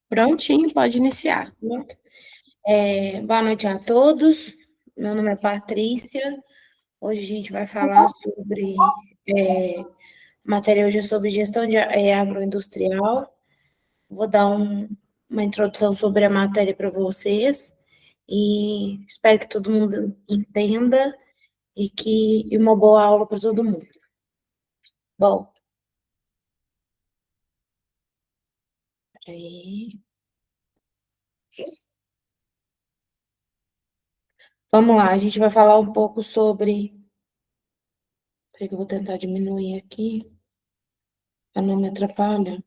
Prontinho, pode iniciar. Pronto. Boa noite a todos. Meu nome é Patrícia. Hoje a gente vai falar matéria hoje é sobre gestão agroindustrial. Vou dar uma introdução sobre a matéria para vocês e espero que todo mundo entenda e uma boa aula para todo mundo. Bom, aí, vamos lá, a gente vai falar um pouco sobre. Peraí que eu vou tentar diminuir aqui, para não me atrapalhar.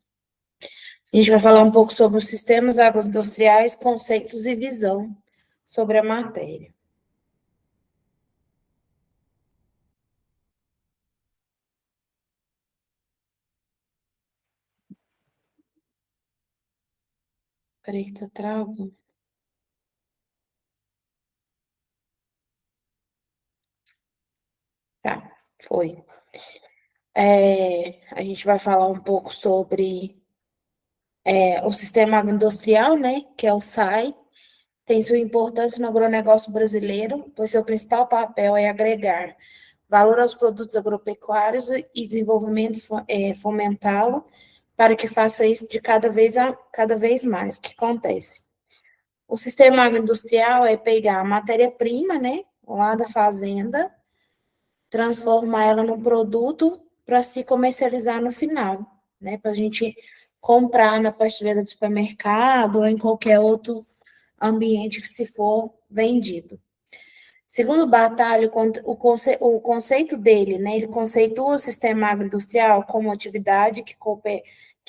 A gente vai falar um pouco sobre os sistemas agroindustriais, conceitos e visão sobre a matéria. Peraí que tá travando. Tá, foi. A gente vai falar um pouco sobre o sistema agroindustrial, né, que é o SAI, tem sua importância no agronegócio brasileiro, pois seu principal papel é agregar valor aos produtos agropecuários e desenvolvimento, fomentá-lo para que faça isso de cada vez mais. O que acontece? O sistema agroindustrial é pegar a matéria-prima, né, lá da fazenda, transformar ela num produto para se comercializar no final, né, para a gente comprar na prateleira do supermercado ou em qualquer outro ambiente que se for vendido. Segundo o Batalha, o conceito dele, né, ele conceitua o sistema agroindustrial como atividade que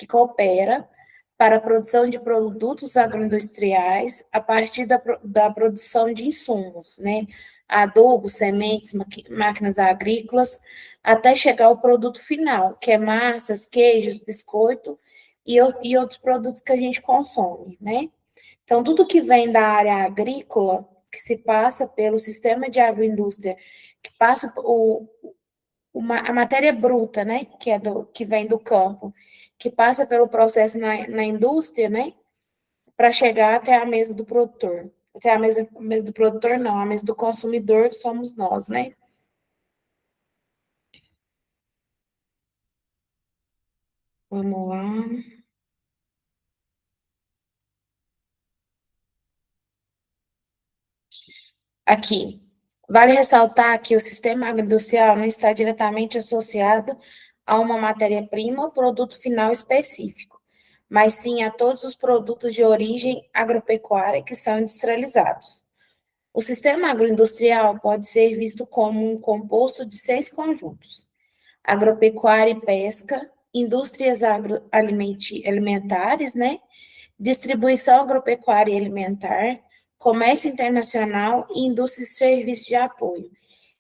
coopera para a produção de produtos agroindustriais a partir da produção de insumos, né, adubos, sementes, máquinas agrícolas, até chegar ao produto final, que é massas, queijos, biscoito e outros produtos que a gente consome, né? Então, tudo que vem da área agrícola, que se passa pelo sistema de agroindústria, que passa a matéria bruta, né, que vem do campo, que passa pelo processo na indústria, né, para chegar até a mesa do produtor. Até a mesa do produtor, não, a mesa do consumidor, que somos nós, né? Vamos lá. Aqui. Vale ressaltar que o sistema agroindustrial não está diretamente associado a uma matéria-prima ou produto final específico, mas sim a todos os produtos de origem agropecuária que são industrializados. O sistema agroindustrial pode ser visto como um composto de 6 conjuntos: agropecuária e pesca, indústrias agroalimentares, né? Distribuição agropecuária e alimentar, comércio internacional e indústria e serviços de apoio.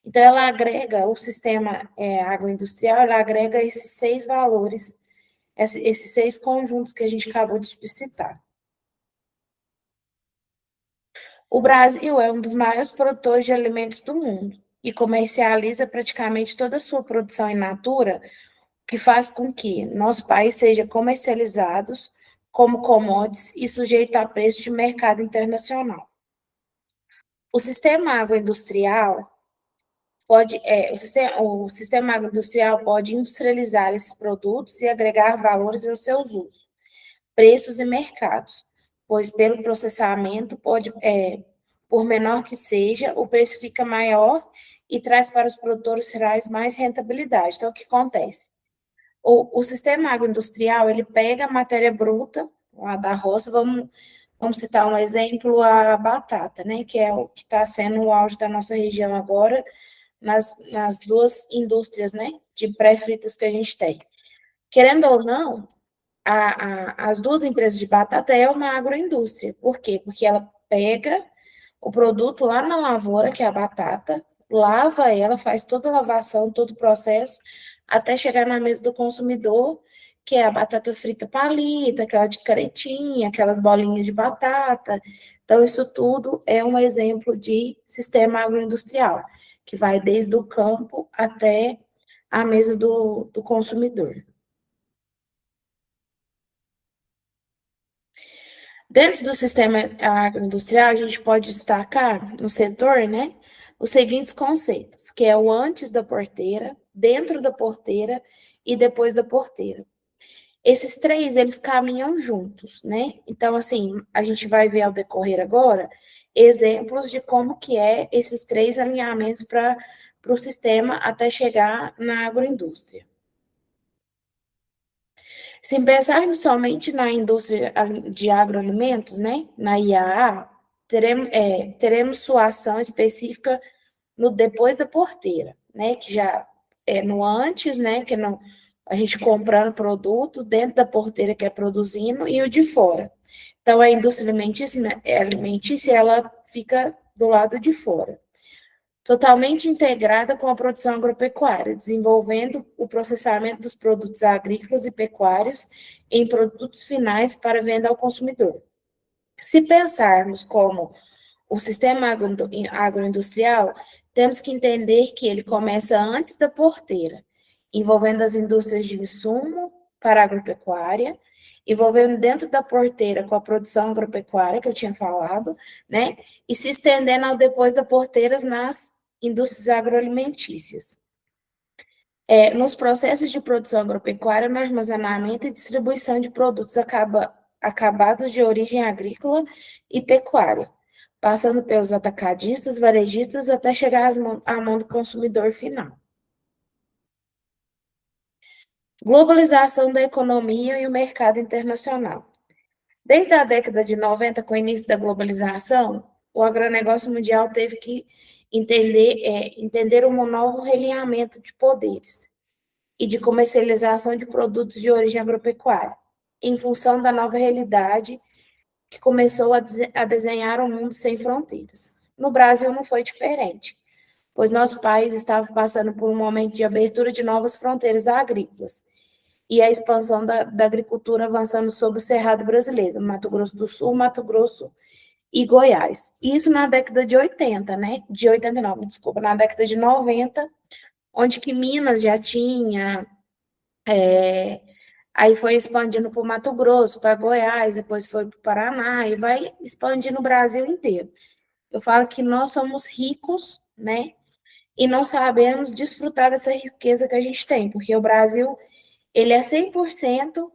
Então, ela agrega o sistema agroindustrial, ela agrega esses 6 valores, esses 6 conjuntos que a gente acabou de citar. O Brasil é um dos maiores produtores de alimentos do mundo e comercializa praticamente toda a sua produção in natura, que faz com que nosso país seja comercializado como commodities e sujeito a preços de mercado internacional. O sistema agroindustrial o sistema agroindustrial pode industrializar esses produtos e agregar valores aos seus usos, preços e mercados, pois pelo processamento por menor que seja, o preço fica maior e traz para os produtores rurais mais rentabilidade. Então, o que acontece? O sistema agroindustrial, ele pega a matéria bruta lá da roça, vamos citar um exemplo, a batata, né, que é o que está sendo o auge da nossa região agora, nas duas indústrias, né, de pré-fritas que a gente tem. Querendo ou não, as duas empresas de batata é uma agroindústria. Por quê? Porque ela pega o produto lá na lavoura, que é a batata, lava ela, faz toda a lavação, todo o processo, até chegar na mesa do consumidor, que é a batata frita palita, aquela de caretinha, aquelas bolinhas de batata. Então, isso tudo é um exemplo de sistema agroindustrial, que vai desde o campo até a mesa do consumidor. Dentro do sistema agroindustrial, a gente pode destacar no setor, né, os seguintes conceitos, que é o antes da porteira, dentro da porteira e depois da porteira. Esses três, eles caminham juntos, né? Então, assim, a gente vai ver ao decorrer agora exemplos de como que é esses três alinhamentos para o sistema até chegar na agroindústria. Se pensarmos somente na indústria de agroalimentos, né, na IAA, teremos sua ação específica no depois da porteira, né, que já é no antes, né, que não, a gente comprando produto dentro da porteira que é produzindo e o de fora. Então, a indústria alimentícia ela fica do lado de fora. Totalmente integrada com a produção agropecuária, desenvolvendo o processamento dos produtos agrícolas e pecuários em produtos finais para venda ao consumidor. Se pensarmos como o sistema agroindustrial, temos que entender que ele começa antes da porteira, envolvendo as indústrias de insumo para a agropecuária, envolvendo dentro da porteira com a produção agropecuária, que eu tinha falado, né? E se estendendo ao depois da porteira nas indústrias agroalimentícias. Nos processos de produção agropecuária, no armazenamento e distribuição de produtos acabados de origem agrícola e pecuária, passando pelos atacadistas, varejistas, até chegar à mão do consumidor final. Globalização da economia e o mercado internacional. Desde a década de 90, com o início da globalização, o agronegócio mundial teve que entender um novo realinhamento de poderes e de comercialização de produtos de origem agropecuária, em função da nova realidade que começou a desenhar um mundo sem fronteiras. No Brasil não foi diferente, pois nosso país estava passando por um momento de abertura de novas fronteiras agrícolas e a expansão da agricultura avançando sobre o Cerrado brasileiro, Mato Grosso do Sul, Mato Grosso e Goiás. Isso na década de 80, né? De 89, desculpa, na década de 90, onde que Minas já tinha, aí foi expandindo para o Mato Grosso, para Goiás, depois foi para o Paraná, e vai expandindo o Brasil inteiro. Eu falo que nós somos ricos, né? E não sabemos desfrutar dessa riqueza que a gente tem, porque o Brasil, ele é 100%,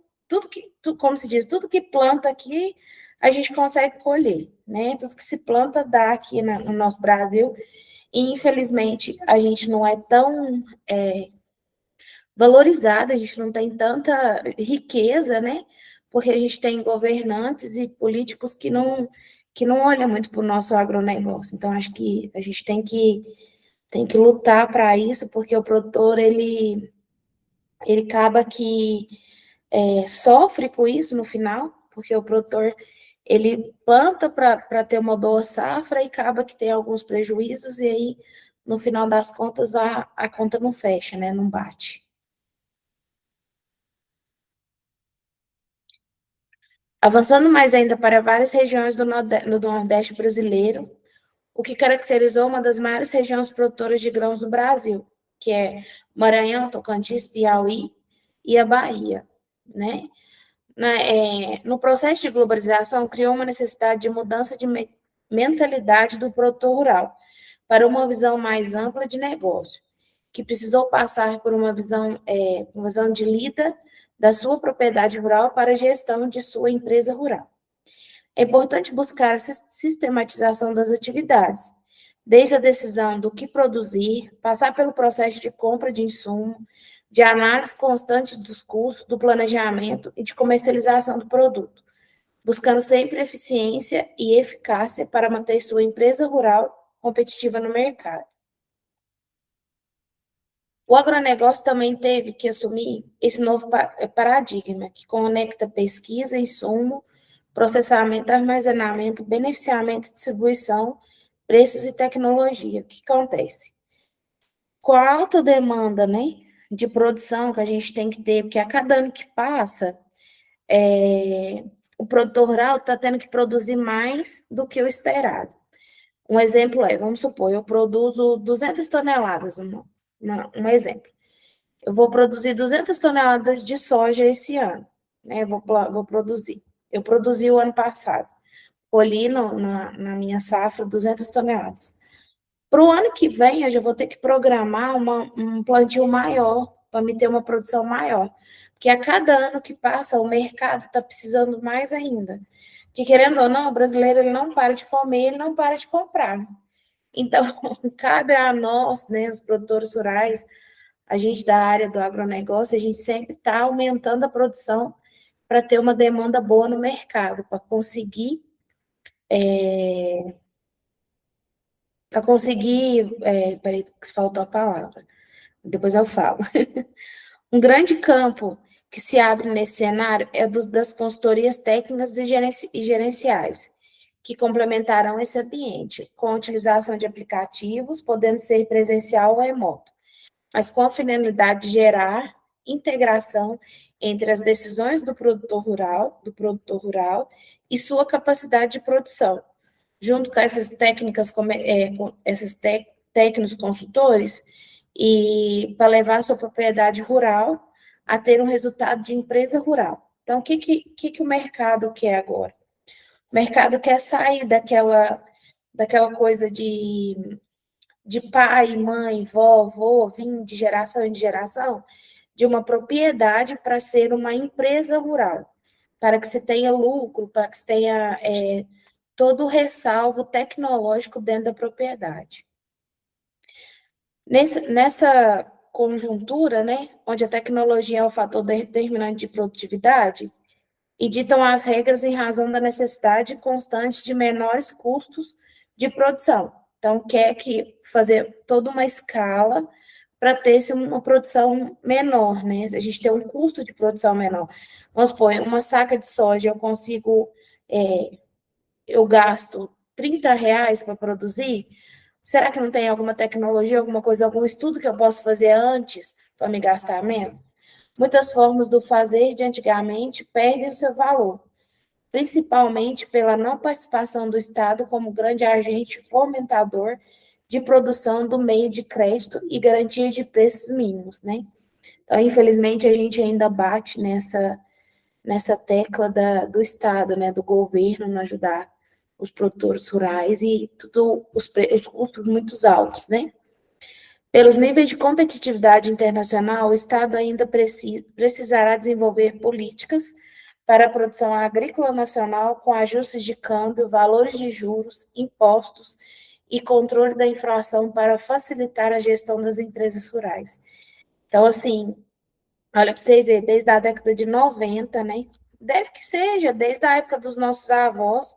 como se diz, tudo que planta aqui, a gente consegue colher, né? Tudo que se planta dá aqui no nosso Brasil, e infelizmente a gente não é tão valorizada, a gente não tem tanta riqueza, né? Porque a gente tem governantes e políticos que não olham muito para o nosso agronegócio. Então, acho que a gente tem que lutar para isso, porque o produtor, ele acaba que sofre com isso no final, porque o produtor, ele planta para ter uma boa safra e acaba que tem alguns prejuízos, e aí, no final das contas, a conta não fecha, né? Não bate. Avançando mais ainda para várias regiões do Nordeste brasileiro, o que caracterizou uma das maiores regiões produtoras de grãos do Brasil, que é Maranhão, Tocantins, Piauí e a Bahia, né? No processo de globalização, criou uma necessidade de mudança de mentalidade do produtor rural para uma visão mais ampla de negócio, que precisou passar por uma visão de lida da sua propriedade rural para a gestão de sua empresa rural. É importante buscar a sistematização das atividades, desde a decisão do que produzir, passar pelo processo de compra de insumo, de análise constante dos custos, do planejamento e de comercialização do produto, buscando sempre eficiência e eficácia para manter sua empresa rural competitiva no mercado. O agronegócio também teve que assumir esse novo paradigma, que conecta pesquisa, insumo, processamento, armazenamento, beneficiamento, distribuição, preços e tecnologia. O que acontece? Com a alta demanda, né, de produção que a gente tem que ter, porque a cada ano que passa, o produtor rural está tendo que produzir mais do que o esperado. Um exemplo vamos supor, eu produzo 200 toneladas, um exemplo. Eu vou produzir 200 toneladas de soja esse ano, né? Vou produzir. Eu produzi o ano passado, colhi na minha safra 200 toneladas. Para o ano que vem, eu já vou ter que programar um plantio maior, para me ter uma produção maior. Porque a cada ano que passa, o mercado está precisando mais ainda. Porque, querendo ou não, o brasileiro ele não para de comer, ele não para de comprar. Então, cabe a nós, né, os produtores rurais, a gente da área do agronegócio, a gente sempre está aumentando a produção para ter uma demanda boa no mercado, peraí, que faltou a palavra, depois eu falo. Um grande campo que se abre nesse cenário é das consultorias técnicas e gerenciais, que complementarão esse ambiente, com a utilização de aplicativos, podendo ser presencial ou remoto, mas com a finalidade de gerar integração entre as decisões do produtor rural e sua capacidade de produção, junto com essas técnicas, com esses técnicos consultores, e para levar a sua propriedade rural a ter um resultado de empresa rural. Então, o que o mercado quer agora? O mercado quer sair daquela coisa de pai, mãe, vó, vim de geração em geração, de uma propriedade para ser uma empresa rural, para que você tenha lucro, para que você tenha todo o ressalvo tecnológico dentro da propriedade. Nessa conjuntura, né, onde a tecnologia é o fator determinante de produtividade, e ditam as regras em razão da necessidade constante de menores custos de produção. Então, quer que fazer toda uma escala para ter uma produção menor, né? A gente tem um custo de produção menor. Vamos supor, uma saca de soja eu gasto R$ 30 para produzir. Será que não tem alguma tecnologia, alguma coisa, algum estudo que eu posso fazer antes para me gastar menos? Muitas formas do fazer de antigamente perdem o seu valor, principalmente pela não participação do Estado como grande agente fomentador de produção do meio de crédito e garantia de preços mínimos, né? Então, infelizmente, a gente ainda bate nessa tecla do Estado, né, do governo, no ajudar os produtores rurais e tudo os custos muito altos, né? Pelos níveis de competitividade internacional, o Estado ainda precisará desenvolver políticas para a produção agrícola nacional com ajustes de câmbio, valores de juros, impostos e controle da inflação para facilitar a gestão das empresas rurais. Então, assim, olha para vocês verem, desde a década de 90, né? Deve que seja, desde a época dos nossos avós,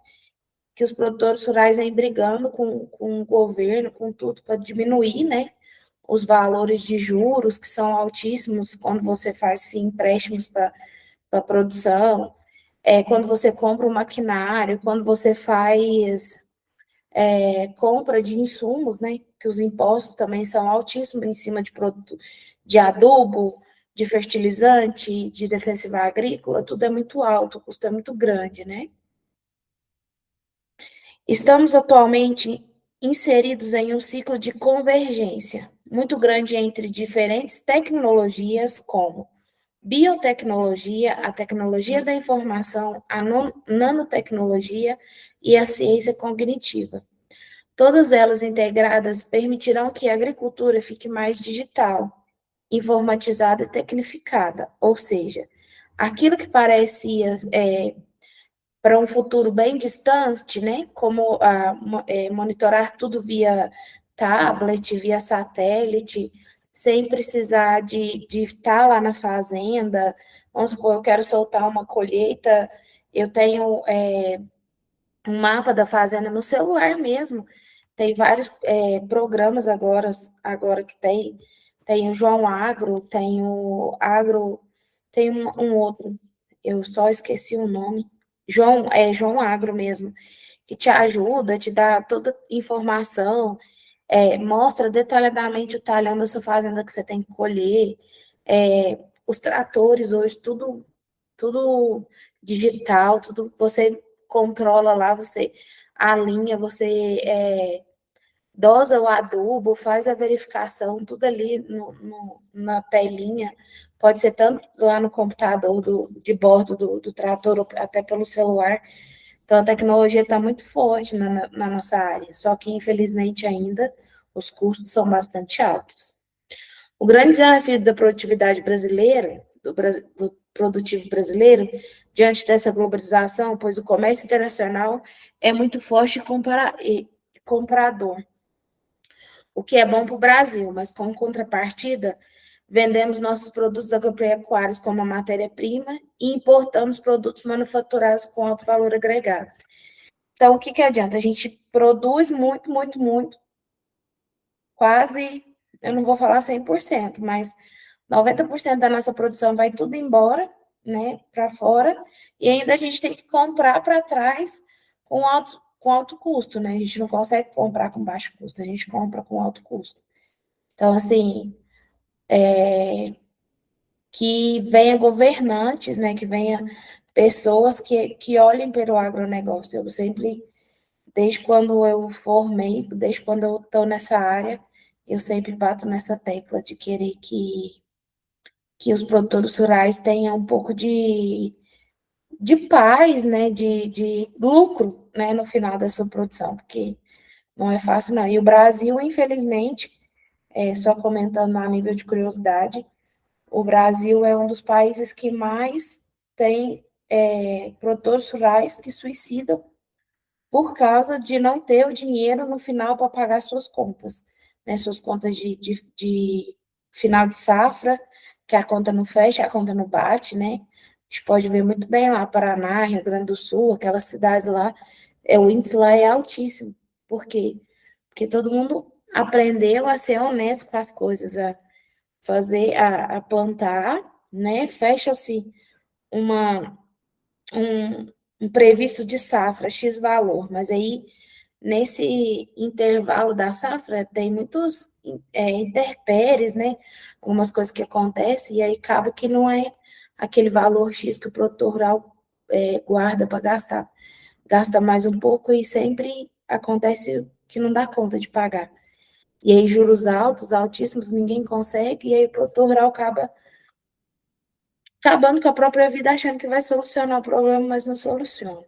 que os produtores rurais vêm brigando com o governo, com tudo, para diminuir, né? Os valores de juros, que são altíssimos quando você faz sim, empréstimos para a produção, quando você compra um maquinário, quando você faz compra de insumos, né? Que os impostos também são altíssimos em cima de produto de adubo, de fertilizante, de defensiva agrícola, tudo é muito alto, o custo é muito grande, né? Estamos atualmente inseridos em um ciclo de convergência muito grande entre diferentes tecnologias, como biotecnologia, a tecnologia da informação, a nanotecnologia e a ciência cognitiva. Todas elas integradas permitirão que a agricultura fique mais digital, informatizada e tecnificada, ou seja, aquilo que parecia para um futuro bem distante, né, como monitorar tudo via tablet, via satélite, sem precisar de estar lá na fazenda. Vamos supor, eu quero soltar uma colheita, eu tenho um mapa da fazenda no celular mesmo. Tem vários programas agora que tem o João Agro, tem um outro, eu só esqueci o nome. João Agro mesmo, que te ajuda, te dá toda a informação, mostra detalhadamente o talhão da sua fazenda que você tem que colher, os tratores hoje, tudo digital, tudo você controla lá, você alinha, você dosa o adubo, faz a verificação, tudo ali na telinha, pode ser tanto lá no computador de bordo do trator, ou até pelo celular. Então, a tecnologia está muito forte na nossa área, só que, infelizmente, ainda os custos são bastante altos. O grande desafio da produtividade brasileira, do produtivo brasileiro, diante dessa globalização, pois o comércio internacional é muito forte e comprador, o que é bom para o Brasil, mas com contrapartida, vendemos nossos produtos agropecuários como matéria-prima e importamos produtos manufaturados com alto valor agregado. Então, o que que adianta? A gente produz muito, muito, muito, quase, eu não vou falar 100%, mas 90% da nossa produção vai tudo embora, né, para fora, e ainda a gente tem que comprar para trás com alto custo, né? A gente não consegue comprar com baixo custo, a gente compra com alto custo. Então, assim, que venha governantes, né, que venha pessoas que olhem para o agronegócio. Eu sempre, desde quando eu formei, desde quando eu estou nessa área, eu sempre bato nessa tecla de querer que os produtores rurais tenham um pouco de paz, né, de lucro, né, no final da sua produção, porque não é fácil, não. E o Brasil, infelizmente, só comentando a nível de curiosidade, o Brasil é um dos países que mais tem produtores rurais que suicidam por causa de não ter o dinheiro no final para pagar suas contas, né? Suas contas de final de safra, que a conta não fecha, a conta não bate, né? A gente pode ver muito bem lá, Paraná, Rio Grande do Sul, aquelas cidades lá, o índice lá é altíssimo. Por quê? Porque todo mundo aprendeu a ser honesto com as coisas, a plantar, né? Fecha-se uma um previsto de safra, X valor, mas aí nesse intervalo da safra tem muitos intempéries, né? Algumas coisas que acontecem, e aí acaba que não é aquele valor X que o produtor rural guarda para gastar. Gasta mais um pouco e sempre acontece que não dá conta de pagar. E aí, juros altos, altíssimos, ninguém consegue, e aí o produtor rural acaba acabando com a própria vida, achando que vai solucionar o problema, mas não soluciona.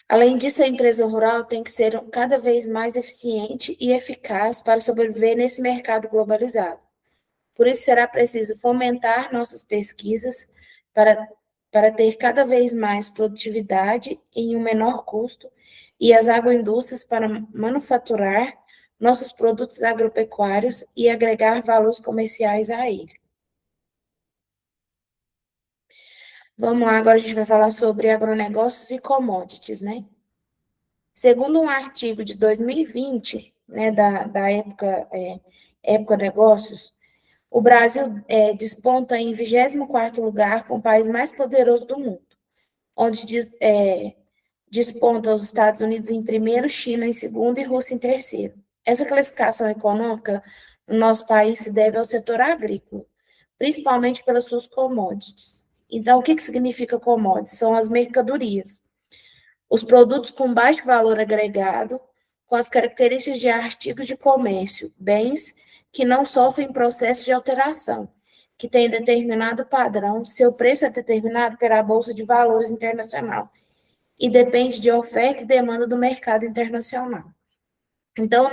Além disso, a empresa rural tem que ser cada vez mais eficiente e eficaz para sobreviver nesse mercado globalizado. Por isso, será preciso fomentar nossas pesquisas para, para ter cada vez mais produtividade em um menor custo e as agroindústrias para manufaturar nossos produtos agropecuários e agregar valores comerciais a ele. Vamos lá, agora a gente vai falar sobre agronegócios e commodities, né? Segundo um artigo de 2020, né, da época Negócios, o Brasil desponta em 24º lugar com o país mais poderoso do mundo, onde desponta os Estados Unidos em primeiro, China em segundo e Rússia em terceiro. Essa classificação econômica no nosso país se deve ao setor agrícola, principalmente pelas suas commodities. Então, o que significa commodities? São as mercadorias. Os produtos com baixo valor agregado, com as características de artigos de comércio, bens que não sofrem processo de alteração, que têm determinado padrão, seu preço é determinado pela Bolsa de Valores Internacional e depende de oferta e demanda do mercado internacional. Então,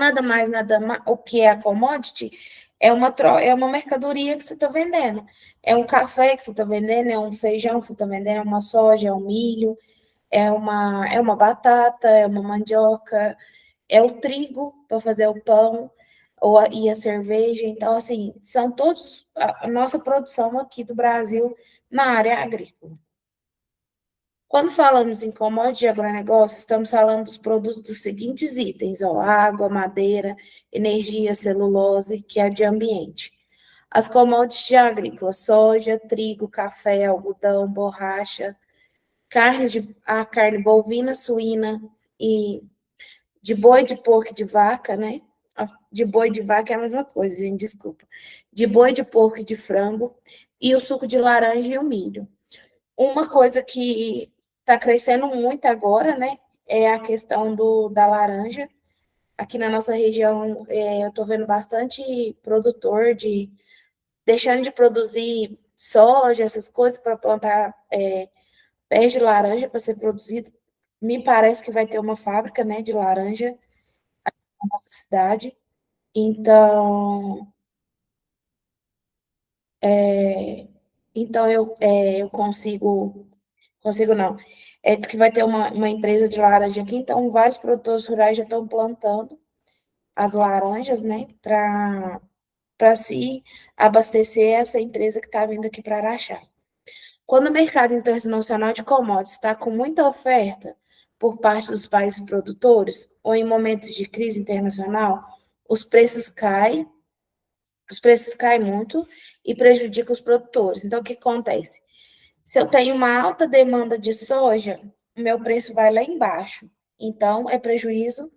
o que é a commodity é uma mercadoria que você está vendendo. É um café que você está vendendo, é um feijão que você está vendendo, é uma soja, é um milho, é uma batata, é uma mandioca, é o trigo para fazer o pão e a cerveja. Então, assim, são todos a nossa produção aqui do Brasil na área agrícola. Quando falamos em commodities de agronegócio, estamos falando dos produtos dos seguintes itens, ó, água, madeira, energia, celulose, que é de ambiente. As commodities de agrícola, soja, trigo, café, algodão, borracha, a carne bovina, suína e de boi, de porco e de vaca, né? De boi e de vaca é a mesma coisa, gente, desculpa. De boi, de porco e de frango, e o suco de laranja e o milho. Uma coisa que está crescendo muito agora, né? é a questão da laranja. Aqui na nossa região, eu estou vendo bastante produtor deixando de produzir soja, essas coisas, para plantar pés de laranja para ser produzido. Me parece que vai ter uma fábrica, né, de laranja na nossa cidade. Então, eu consigo não. Diz que vai ter uma empresa de laranja aqui, então vários produtores rurais já estão plantando as laranjas, né, para se abastecer essa empresa que está vindo aqui para Araxá. Quando o mercado internacional de commodities está com muita oferta por parte dos países produtores, ou em momentos de crise internacional, os preços caem, os preços caem muito e prejudicam os produtores. Então, o que acontece? Se eu tenho uma alta demanda de soja, o meu preço vai lá embaixo. Então, é prejuízo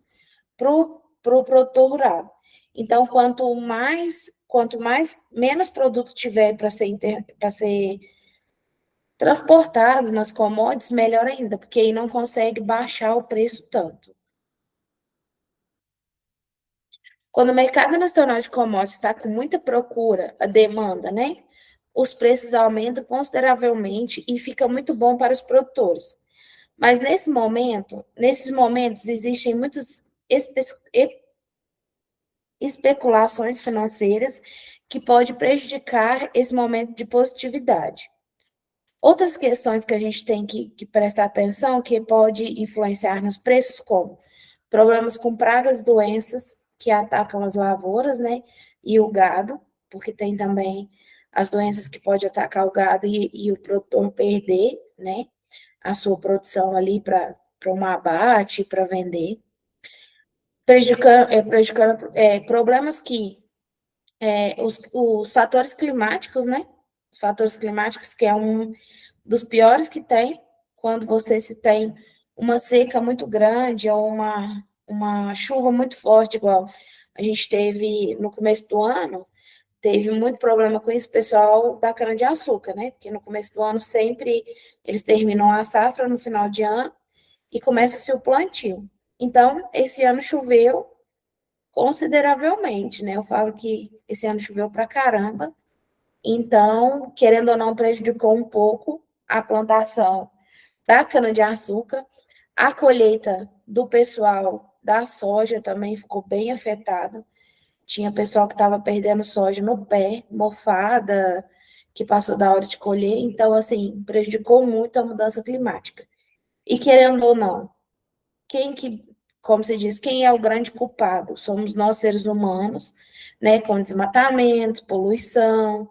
para o produtor rural. Então, menos produto tiver para ser transportado nas commodities, melhor ainda, porque aí não consegue baixar o preço tanto. Quando o mercado nacional de commodities está com muita procura, a demanda, né? Os preços aumentam consideravelmente e fica muito bom para os produtores. Mas nesses momentos, existem muitas especulações financeiras que pode prejudicar esse momento de positividade. Outras questões que a gente tem que prestar atenção, que pode influenciar nos preços, como problemas com pragas e doenças que atacam as lavouras, né, e o gado, porque tem também as doenças que pode atacar o gado e o produtor perder, né, a sua produção ali para um abate, para vender, prejudicando problemas que os fatores climáticos, né, os fatores climáticos que é um dos piores que tem, quando você se tem uma seca muito grande ou uma chuva muito forte, igual a gente teve no começo do ano, teve muito problema com esse pessoal da cana-de-açúcar, né? Porque no começo do ano sempre eles terminam a safra no final de ano e começa-se o plantio. Então, esse ano choveu consideravelmente, né? Eu falo que esse ano choveu pra caramba, então, querendo ou não, prejudicou um pouco a plantação da cana-de-açúcar. A colheita do pessoal da soja também ficou bem afetada. Tinha pessoal que estava perdendo soja no pé, mofada, que passou da hora de colher. Então, assim, prejudicou muito a mudança climática. E querendo ou não, como se diz, quem é o grande culpado? Somos nós, seres humanos, né? Com desmatamento, poluição,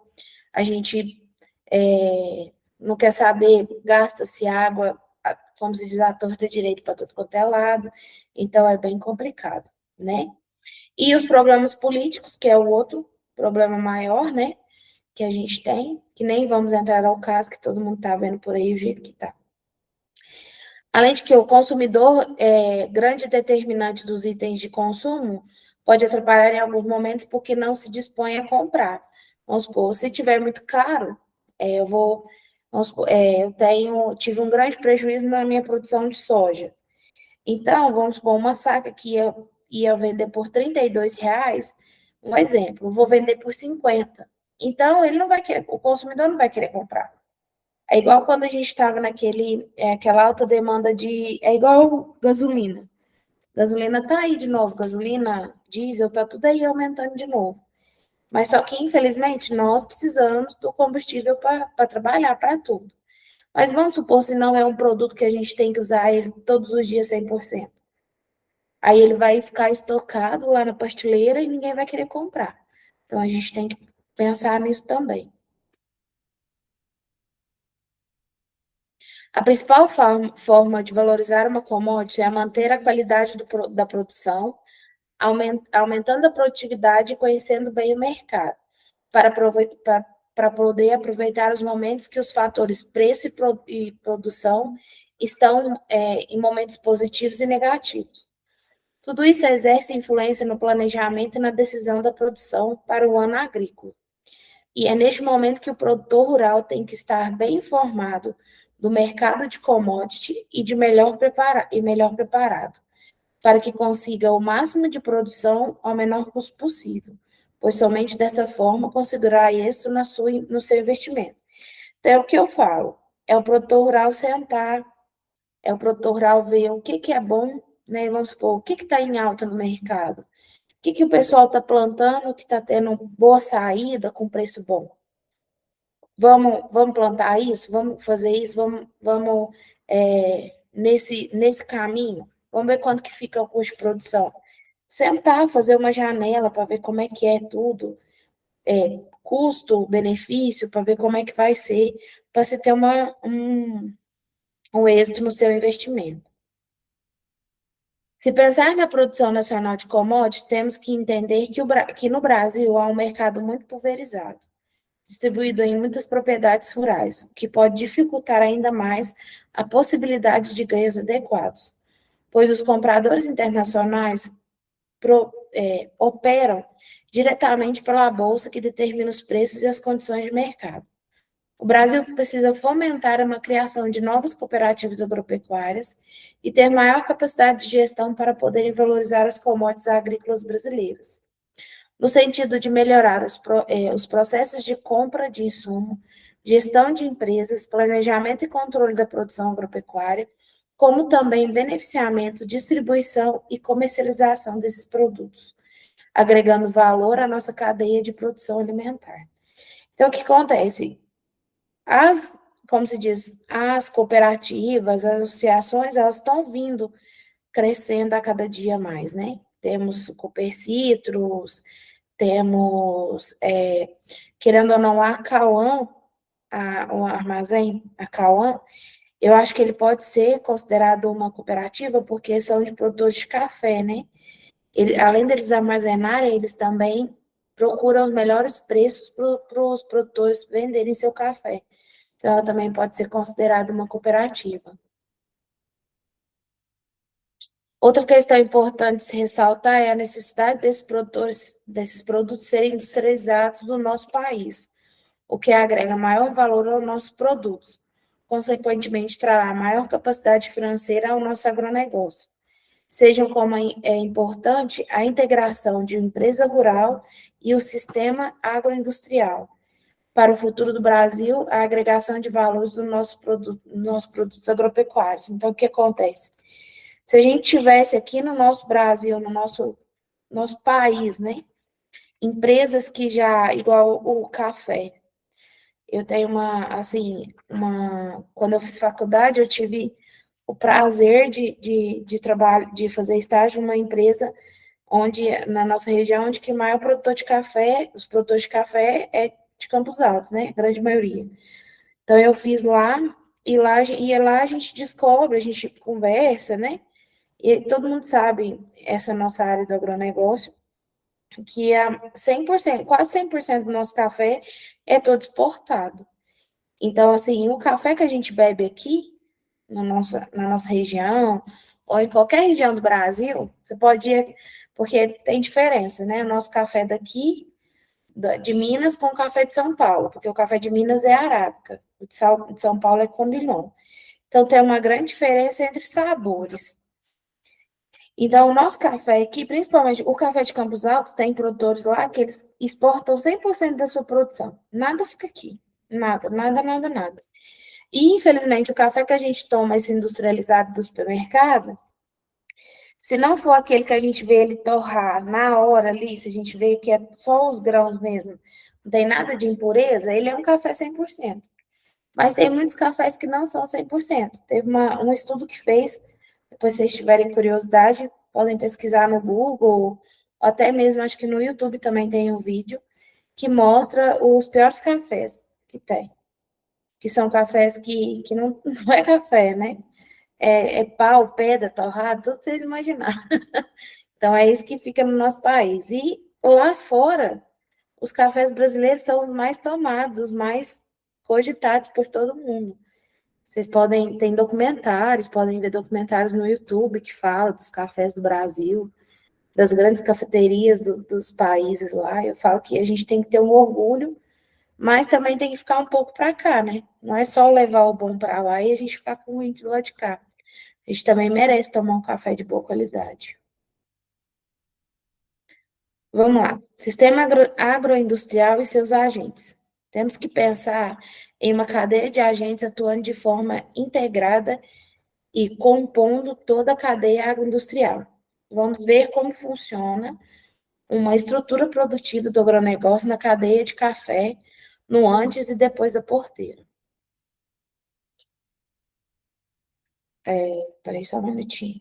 a gente não quer saber, gasta-se água, como se diz, à torta direito para tudo quanto é lado, então é bem complicado, né? E os problemas políticos, que é o outro problema maior, né, que a gente tem, que nem vamos entrar ao caso, que todo mundo está vendo por aí o jeito que está. Além de que o consumidor é grande determinante dos itens de consumo, pode atrapalhar em alguns momentos porque não se dispõe a comprar. Vamos supor, se tiver muito caro, eu vou, vamos supor, tive um grande prejuízo na minha produção de soja. Então, vamos supor, uma saca que ia vender por R$ 32, um exemplo, eu vou vender por 50. Então, ele não vai querer, o consumidor não vai querer comprar. É igual quando a gente estava aquela alta demanda é igual gasolina. Gasolina tá aí de novo, gasolina, diesel, tá tudo aí aumentando de novo. Mas só que, infelizmente, nós precisamos do combustível para trabalhar, para tudo. Mas vamos supor se não é um produto que a gente tem que usar ele todos os dias 100%. Aí ele vai ficar estocado lá na prateleira e ninguém vai querer comprar. Então a gente tem que pensar nisso também. A principal forma de valorizar uma commodity é manter a qualidade da produção, aumentando a produtividade e conhecendo bem o mercado, para poder aproveitar os momentos que os fatores preço e produção estão em momentos positivos e negativos. Tudo isso exerce influência no planejamento e na decisão da produção para o ano agrícola. E é neste momento que o produtor rural tem que estar bem informado do mercado de commodity e melhor preparado, para que consiga o máximo de produção ao menor custo possível, pois somente dessa forma conseguirá êxito no seu investimento. Então, é o que eu falo, é o produtor rural sentar, é o produtor rural ver o que é bom, né? Vamos supor, o que está em alta no mercado, o que o pessoal está plantando, que está tendo boa saída com preço bom. Vamos plantar isso, vamos fazer isso, vamos nesse caminho. Vamos ver quanto que fica o custo de produção. Sentar, fazer uma janela para ver como é que é tudo, custo, benefício, para ver como é que vai ser, para você ter um êxito no seu investimento. Se pensar na produção nacional de commodities, temos que entender que no Brasil há um mercado muito pulverizado, distribuído em muitas propriedades rurais, o que pode dificultar ainda mais a possibilidade de ganhos adequados, pois os compradores internacionais operam diretamente pela bolsa que determina os preços e as condições de mercado. O Brasil precisa fomentar uma criação de novas cooperativas agropecuárias e ter maior capacidade de gestão para poderem valorizar as commodities agrícolas brasileiras, no sentido de melhorar os processos de compra de insumo, gestão de empresas, planejamento e controle da produção agropecuária, como também beneficiamento, distribuição e comercialização desses produtos, agregando valor à nossa cadeia de produção alimentar. Então, o que acontece? Como se diz, as cooperativas, as associações, elas estão vindo crescendo a cada dia mais, né? Temos Copercitros, temos, querendo ou não, a Cauã, o armazém, a Cauã, eu acho que ele pode ser considerado uma cooperativa porque são de produtores de café, né? Além deles armazenarem, eles também procuram os melhores preços para os produtores venderem seu café. Então, ela também pode ser considerada uma cooperativa. Outra questão importante de se ressaltar é a necessidade desses produtos serem industrializados no nosso país, o que agrega maior valor aos nossos produtos. Consequentemente, trará maior capacidade financeira ao nosso agronegócio. Sejam como é importante a integração de uma empresa rural e o sistema agroindustrial. Para o futuro do Brasil, a agregação de valores dos nossos produtos agropecuários. Então, o que acontece? Se a gente tivesse aqui no nosso Brasil, no nosso país, né, empresas que já, igual o café, eu tenho quando eu fiz faculdade, eu tive o prazer de fazer estágio numa empresa na nossa região, onde que o maior produtor de café, os produtores de café é de Campos Altos, né, a grande maioria. Então, eu fiz lá, e lá a gente descobre, a gente conversa, né, e todo mundo sabe, essa nossa área do agronegócio, que é 100%, quase 100% do nosso café é todo exportado. Então, assim, o café que a gente bebe aqui, na nossa região, ou em qualquer região do Brasil, você pode ir, porque tem diferença, né? O nosso café daqui, de Minas, com o café de São Paulo, porque o café de Minas é arábica, o de São Paulo é conilon. Então, tem uma grande diferença entre sabores. Então, o nosso café aqui, principalmente o café de Campos Altos, tem produtores lá que eles exportam 100% da sua produção. Nada fica aqui. Nada, nada, nada, nada. E, infelizmente, o café que a gente toma, esse industrializado do supermercado, se não for aquele que a gente vê ele torrar na hora ali, se a gente vê que é só os grãos mesmo, não tem nada de impureza, ele é um café 100%. Mas tem muitos cafés que não são 100%. Teve um estudo que fez, depois se vocês tiverem curiosidade, podem pesquisar no Google, ou até mesmo acho que no YouTube também tem um vídeo, que mostra os piores cafés que tem. Que são cafés que não, não é café, né? É pau, pedra, torrado, tudo que vocês imaginar. Então, é isso que fica no nosso país. E lá fora, os cafés brasileiros são os mais tomados, os mais cogitados por todo mundo. Vocês tem documentários, podem ver documentários no YouTube que fala dos cafés do Brasil, das grandes cafeterias dos países lá. Eu falo que a gente tem que ter um orgulho Mas também tem que ficar um pouco para cá, né? Não é só levar o bom para lá e a gente ficar com o ruim do lado de cá. A gente também merece tomar um café de boa qualidade. Vamos lá. Sistema agroindustrial e seus agentes. Temos que pensar em uma cadeia de agentes atuando de forma integrada e compondo toda a cadeia agroindustrial. Vamos ver como funciona uma estrutura produtiva do agronegócio na cadeia de café, no antes e depois da porteira. Peraí só um minutinho.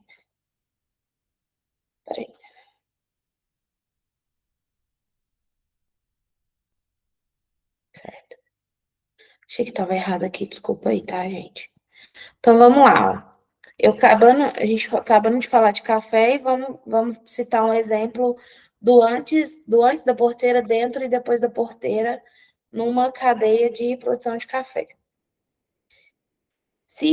Peraí, certo. Achei que estava errado aqui, desculpa aí, tá, gente? Então vamos lá, ó. A gente acabando de falar de café e vamos citar um exemplo do antes da porteira, dentro e depois da porteira, numa cadeia de produção de café. Se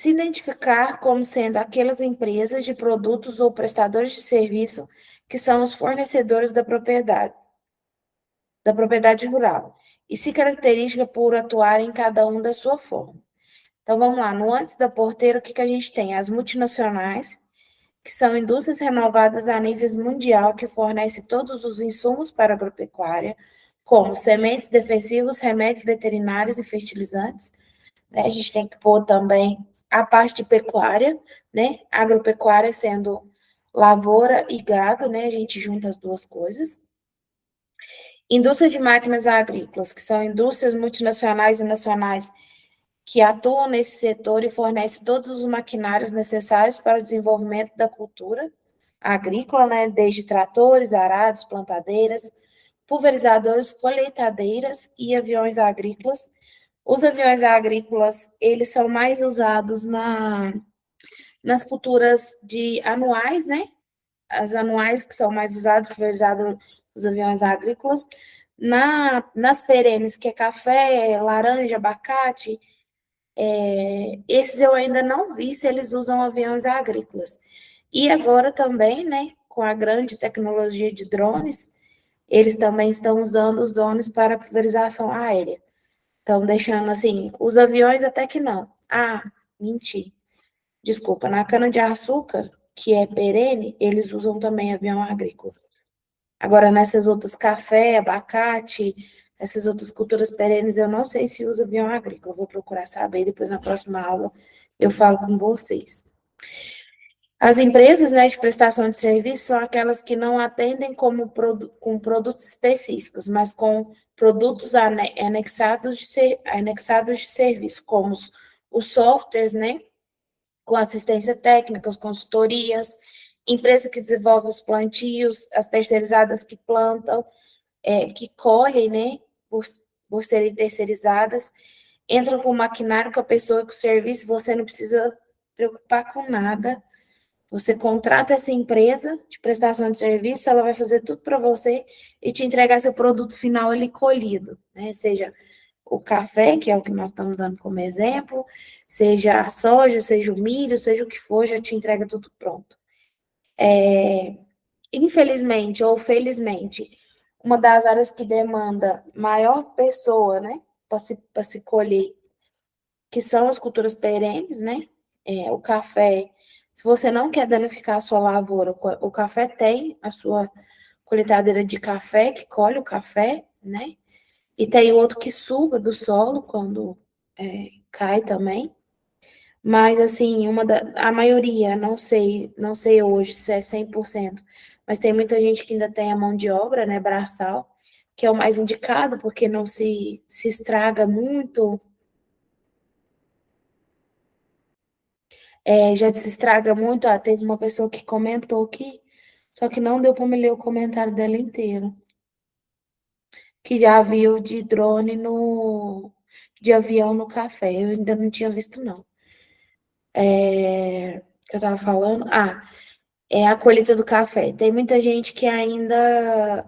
identificar como sendo aquelas empresas de produtos ou prestadores de serviço que são os fornecedores da propriedade rural, e se caracteriza por atuar em cada um da sua forma. Então vamos lá, no antes da porteira, o que que a gente tem? As multinacionais, que são indústrias renovadas a níveis mundial que fornecem todos os insumos para a agropecuária, como sementes defensivos, remédios veterinários e fertilizantes, né? A gente tem que pôr também a parte de pecuária, né? Agropecuária sendo lavoura e gado, né? A gente junta as duas coisas. Indústria de máquinas agrícolas, que são indústrias multinacionais e nacionais que atuam nesse setor e fornecem todos os maquinários necessários para o desenvolvimento da cultura agrícola, né? Desde tratores, arados, plantadeiras, pulverizadores, colheitadeiras e aviões agrícolas. Os aviões agrícolas, eles são mais usados nas culturas de anuais, né? As anuais que são mais usadas, pulverizado os aviões agrícolas. Nas perenes, que é café, laranja, abacate, esses eu ainda não vi se eles usam aviões agrícolas. E agora também, né, com a grande tecnologia de drones, eles também estão usando os drones para pulverização aérea. Estão deixando assim, os aviões até que não. Ah, menti. Desculpa, na cana-de-açúcar, que é perene, eles usam também avião agrícola. Agora, nessas outras café, abacate, essas outras culturas perenes, eu não sei se usa avião agrícola. Eu vou procurar saber, depois na próxima aula eu falo com vocês. As empresas, né, de prestação de serviço são aquelas que não atendem com produtos específicos, mas com produtos anexados de serviço, como os softwares, né, com assistência técnica, as consultorias, empresa que desenvolve os plantios, as terceirizadas que plantam, que colhem, né, por serem terceirizadas, entram com o maquinário, com a pessoa, com o serviço, você não precisa preocupar com nada. Você contrata essa empresa de prestação de serviço, ela vai fazer tudo para você e te entregar seu produto final ali colhido, né? Seja o café, que é o que nós estamos dando como exemplo, seja a soja, seja o milho, seja o que for, já te entrega tudo pronto. Infelizmente ou felizmente, uma das áreas que demanda maior pessoa, né, para se colher, que são as culturas perenes, né? O café, se você não quer danificar a sua lavoura, o café tem a sua colheitadeira de café, que colhe o café, né? E tem outro que suga do solo quando cai também. Mas, assim, a maioria, não sei hoje se é 100%, mas tem muita gente que ainda tem a mão de obra, né, braçal, que é o mais indicado, porque não se estraga muito. Já se estraga muito. Ah, teve uma pessoa que comentou aqui, só que não deu para me ler o comentário dela inteiro, que já viu de drone de avião no café. Eu ainda não tinha visto, não. Eu estava falando, é a colheita do café. Tem muita gente que ainda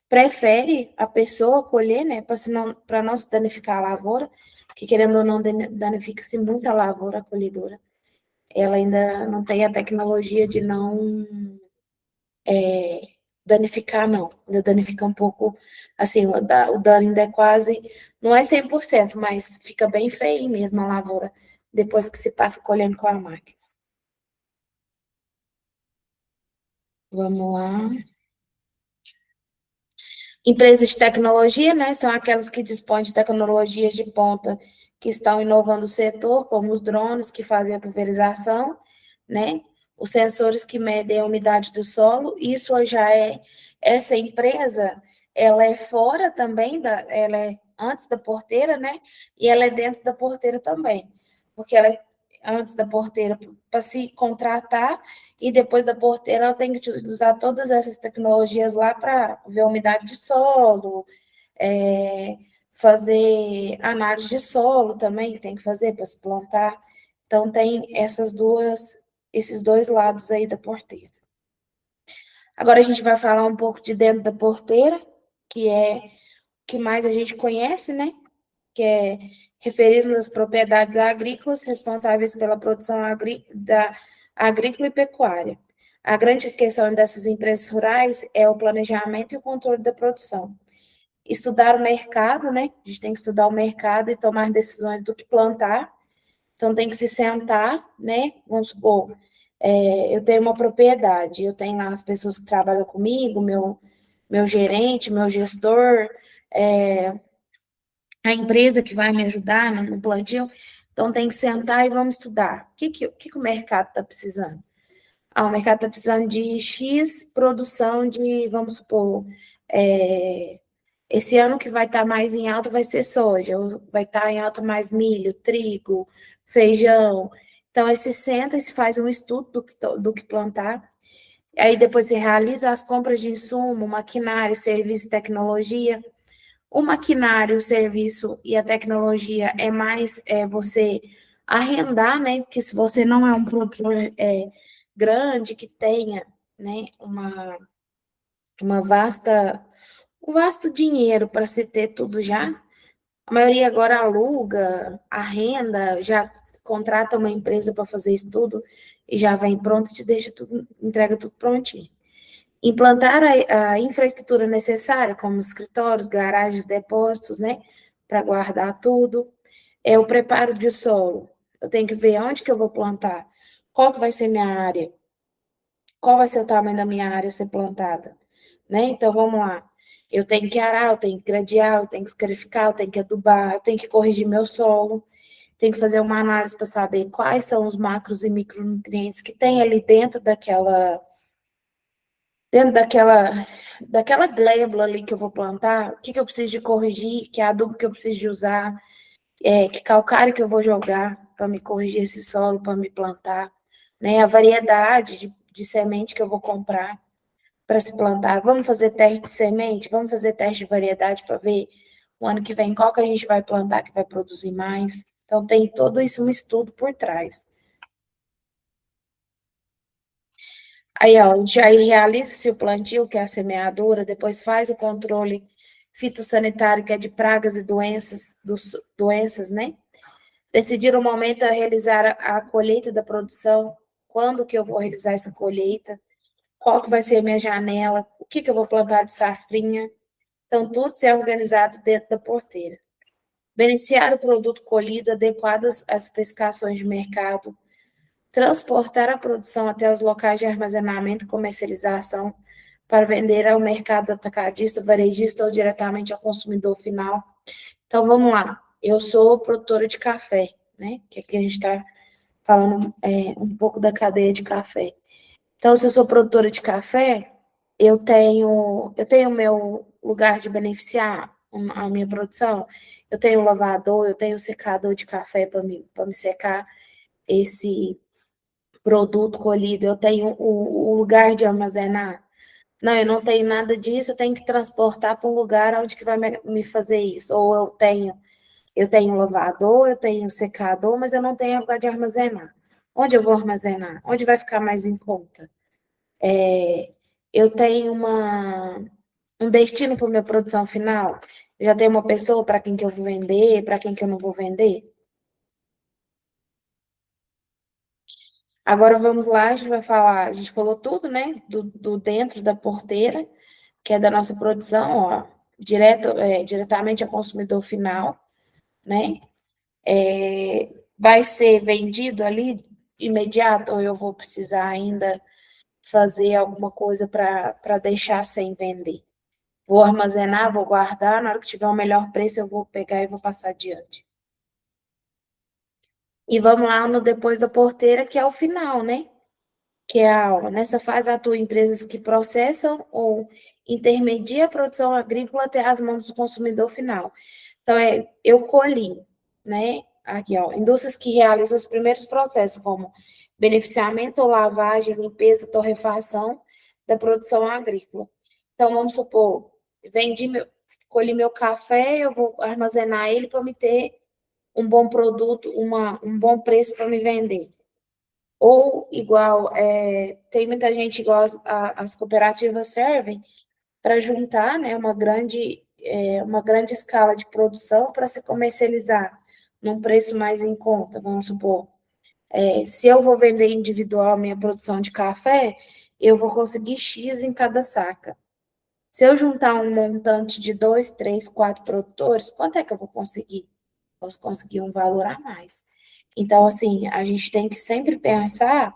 prefere a pessoa colher, né, para não se danificar a lavoura, que querendo ou não danifica-se muito a lavoura, a colhedora. Ela ainda não tem a tecnologia danificar, não. Ainda danifica um pouco, assim, o dano ainda é quase, não é 100%, mas fica bem feio mesmo a lavoura, depois que se passa colhendo com a máquina. Vamos lá. Empresas de tecnologia, né, são aquelas que dispõem de tecnologias de ponta que estão inovando o setor, como os drones que fazem a pulverização, né, os sensores que medem a umidade do solo. Isso já é, essa empresa, ela é fora também ela é antes da porteira, né, e ela é dentro da porteira também, porque ela é antes da porteira para se contratar e depois da porteira, ela tem que utilizar todas essas tecnologias lá para ver a umidade de solo, é, fazer análise de solo também, que tem que fazer para se plantar. Então, tem esses dois lados aí da porteira. Agora a gente vai falar um pouco de dentro da porteira, que é o que mais a gente conhece, né? Que é referindo às propriedades agrícolas responsáveis pela produção agrícola e pecuária. A grande questão dessas empresas rurais é o planejamento e o controle da produção. Estudar o mercado, né? A gente tem que estudar o mercado e tomar decisões do que plantar. Então, tem que se sentar, né? Vamos supor, eu tenho uma propriedade, eu tenho lá as pessoas que trabalham comigo, meu gerente, meu gestor, é, a empresa que vai me ajudar no plantio. Então, tem que sentar e vamos estudar. O que o mercado está precisando? Ah, o mercado está precisando de X produção de, vamos supor, é, esse ano que vai estar mais em alta vai ser soja, ou vai estar em alta mais milho, trigo, feijão. Então, aí se senta e se faz um estudo do que plantar. Aí depois se realiza as compras de insumo, maquinário, serviço e tecnologia. O maquinário, o serviço e a tecnologia é mais você arrendar, né? Porque se você não é um produtor grande que tenha, né, uma um vasto dinheiro para se ter tudo já, a maioria agora aluga, arrenda, já contrata uma empresa para fazer isso tudo e já vem pronto, te deixa tudo, entrega tudo prontinho. Implantar a infraestrutura necessária, como escritórios, garagens, depósitos, né, para guardar tudo. É o preparo de solo. Eu tenho que ver onde que eu vou plantar, qual que vai ser minha área, qual vai ser o tamanho da minha área a ser plantada, né? Então, vamos lá. Eu tenho que arar, eu tenho que gradear, eu tenho que escarificar, eu tenho que adubar, eu tenho que corrigir meu solo, tenho que fazer uma análise para saber quais são os macros e micronutrientes que tem ali dentro daquela glébula ali que eu vou plantar, o que eu preciso de corrigir, que adubo que eu preciso de usar, que calcário que eu vou jogar para me corrigir esse solo, para me plantar, né? A variedade de semente que eu vou comprar para se plantar. Vamos fazer teste de semente, vamos fazer teste de variedade para ver o ano que vem qual que a gente vai plantar que vai produzir mais. Então, tem todo isso um estudo por trás. Aí, ó, já realiza-se o plantio, que é a semeadura, depois faz o controle fitossanitário, que é de pragas e doenças, né? Decidir o momento a realizar a colheita da produção, quando que eu vou realizar essa colheita, qual que vai ser a minha janela, o que que eu vou plantar de safrinha. Então, tudo ser organizado dentro da porteira. Beneficiar o produto colhido adequado às especificações de mercado, transportar a produção até os locais de armazenamento e comercialização para vender ao mercado atacadista, varejista ou diretamente ao consumidor final. Então, vamos lá. Eu sou produtora de café, né? Que aqui a gente está falando um pouco da cadeia de café. Então, se eu sou produtora de café, eu tenho o meu lugar de beneficiar a minha produção. Eu tenho lavador, eu tenho secador de café para me secar esse produto colhido, eu tenho o lugar de armazenar. Não, eu não tenho nada disso, eu tenho que transportar para um lugar onde que vai me fazer isso. Ou eu tenho lavador, eu tenho secador, mas eu não tenho lugar de armazenar. Onde eu vou armazenar? Onde vai ficar mais em conta? Eu tenho um destino para a minha produção final? Eu já tenho uma pessoa para quem que eu vou vender, para quem que eu não vou vender? Agora vamos lá, a gente vai falar, a gente falou tudo, né, do dentro da porteira. que é da nossa produção, ó, diretamente ao consumidor final, né? Vai ser vendido ali imediato ou eu vou precisar ainda fazer alguma coisa para deixar sem vender? Vou armazenar, vou guardar, na hora que tiver o melhor preço eu vou pegar e vou passar adiante. E vamos lá no depois da porteira, que é o final, né? Que é a aula. Nessa fase atuam empresas que processam ou intermediam a produção agrícola até as mãos do consumidor final. Então, eu colhi, né? Aqui, ó, indústrias que realizam os primeiros processos, como beneficiamento ou lavagem, limpeza, torrefação da produção agrícola. Então, vamos supor, colhi meu café, eu vou armazenar ele para me ter um bom produto, um bom preço para me vender. Ou igual, tem muita gente igual as cooperativas servem para juntar, né, uma grande escala de produção para se comercializar num preço mais em conta, vamos supor. Se eu vou vender individual minha produção de café, eu vou conseguir X em cada saca. Se eu juntar um montante de 2, 3, 4 produtores, quanto é que eu vou conseguir? Posso conseguir um valor a mais. Então, assim, a gente tem que sempre pensar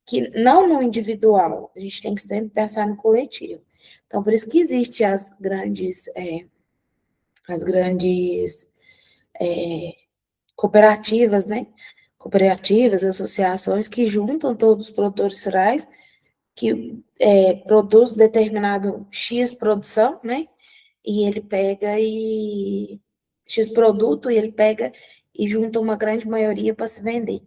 que não no individual, a gente tem que sempre pensar no coletivo. Então, por isso que existem as grandes cooperativas, né? Cooperativas, associações que juntam todos os produtores rurais que produz determinado X produção, né? E ele pega e X produto e ele pega e junta uma grande maioria para se vender.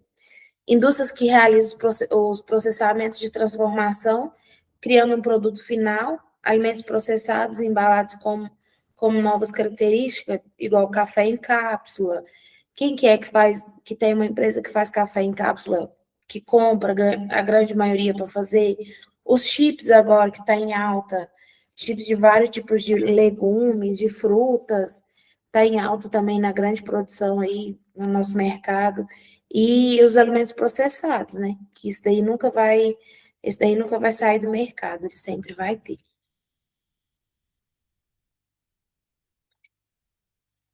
Indústrias que realizam os processamentos de transformação, criando um produto final, alimentos processados, embalados como novas características, igual café em cápsula. Quem que é que tem uma empresa que faz café em cápsula, que compra a grande maioria para fazer? Os chips agora, que está em alta, chips de vários tipos de legumes, de frutas, está em alta também na grande produção aí no nosso mercado. E os alimentos processados, né? Que esse daí nunca vai sair do mercado, ele sempre vai ter.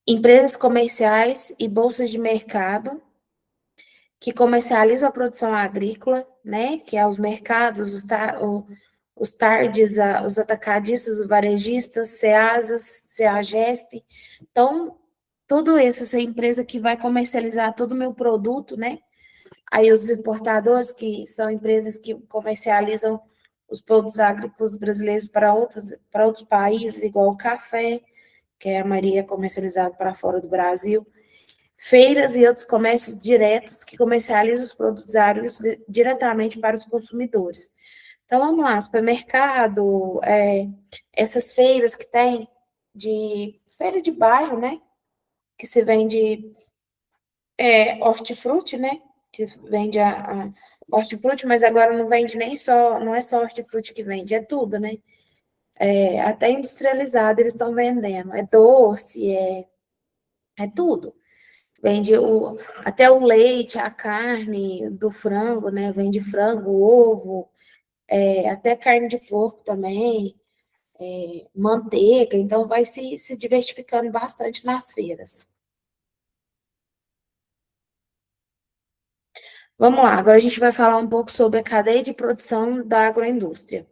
Empresas comerciais e bolsas de mercado que comercializam a produção agrícola, né? Que é os mercados, os tardes, os atacadistas, os varejistas, CEASAS, CEAGESP. Então, tudo isso, essa empresa que vai comercializar todo o meu produto, né? Aí os importadores, que são empresas que comercializam os produtos agrícolas brasileiros para outros países, igual o café, que a maioria é comercializado para fora do Brasil. Feiras e outros comércios diretos que comercializam os produtos agrícolas diretamente para os consumidores. Então, vamos lá, supermercado, essas feiras que tem, feira de bairro, né? Que se vende hortifruti, né? Que vende a hortifruti, mas agora não vende nem só, não é só hortifruti que vende, é tudo, né? Até industrializado eles estão vendendo, é doce, é tudo. Vende até o leite, a carne do frango, né? Vende frango, ovo, até carne de porco também, manteiga, então vai se diversificando bastante nas feiras. Vamos lá, agora a gente vai falar um pouco sobre a cadeia de produção da agroindústria.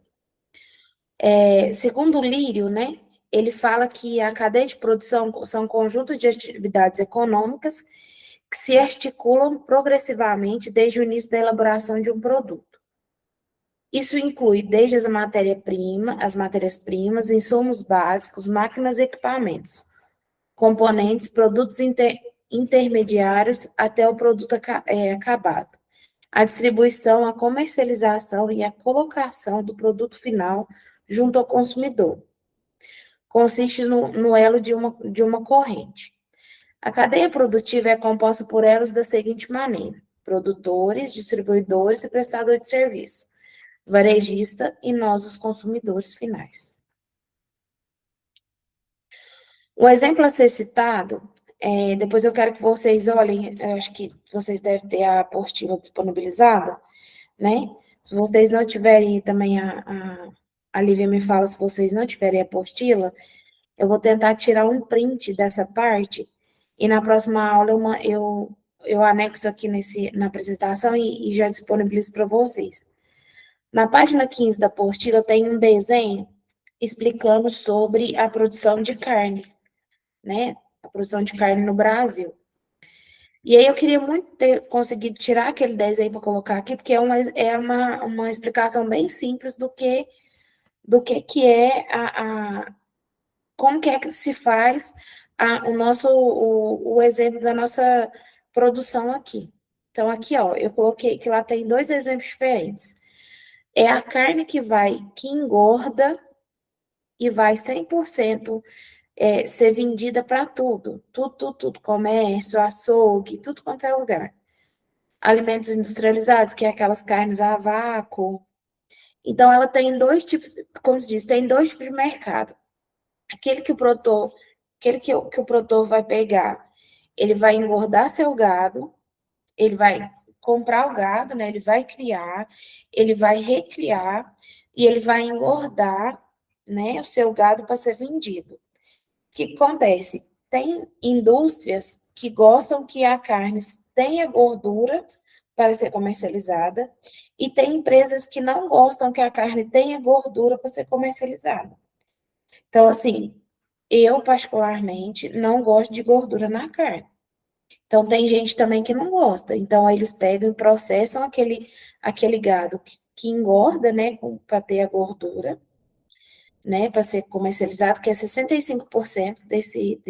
Segundo o Lírio, né, ele fala que a cadeia de produção são um conjunto de atividades econômicas que se articulam progressivamente desde o início da elaboração de um produto. Isso inclui desde as matérias-primas, insumos básicos, máquinas e equipamentos, componentes, produtos intermediários até o produto acabado. A distribuição, a comercialização e a colocação do produto final junto ao consumidor. Consiste no elo de uma corrente. A cadeia produtiva é composta por elos da seguinte maneira: produtores, distribuidores e prestador de serviço, varejista e nós, os consumidores finais. Um exemplo a ser citado, depois eu quero que vocês olhem, eu acho que vocês devem ter a apostila disponibilizada, né? Se vocês não tiverem também a Lívia me fala se vocês não tiverem a apostila, eu vou tentar tirar um print dessa parte e na próxima aula eu anexo aqui na apresentação e já disponibilizo para vocês. Na página 15 da apostila tem um desenho explicando sobre a produção de carne, né? A produção de carne no Brasil. E aí eu queria muito ter conseguido tirar aquele desenho para colocar aqui, porque é uma explicação bem simples do que é como que é que se faz o exemplo da nossa produção aqui. Então, aqui, ó, eu coloquei que lá tem dois exemplos diferentes. É a carne que engorda e vai 100% ser vendida para tudo. Tudo, tudo, tudo. Comércio, açougue, tudo quanto é lugar. Alimentos industrializados, que é aquelas carnes a vácuo. Então, ela tem dois tipos, como se diz, tem dois tipos de mercado. Aquele que o produtor, aquele que o produtor vai pegar, ele vai engordar seu gado, ele vai comprar o gado, né? Ele vai criar, ele vai recriar e ele vai engordar, né, o seu gado para ser vendido. O que acontece? Tem indústrias que gostam que a carne tenha gordura para ser comercializada e tem empresas que não gostam que a carne tenha gordura para ser comercializada. Então, assim, eu particularmente não gosto de gordura na carne. Então, tem gente também que não gosta. Então, aí eles pegam e processam aquele gado que engorda, né, para ter a gordura, né, para ser comercializado, que é 65% desse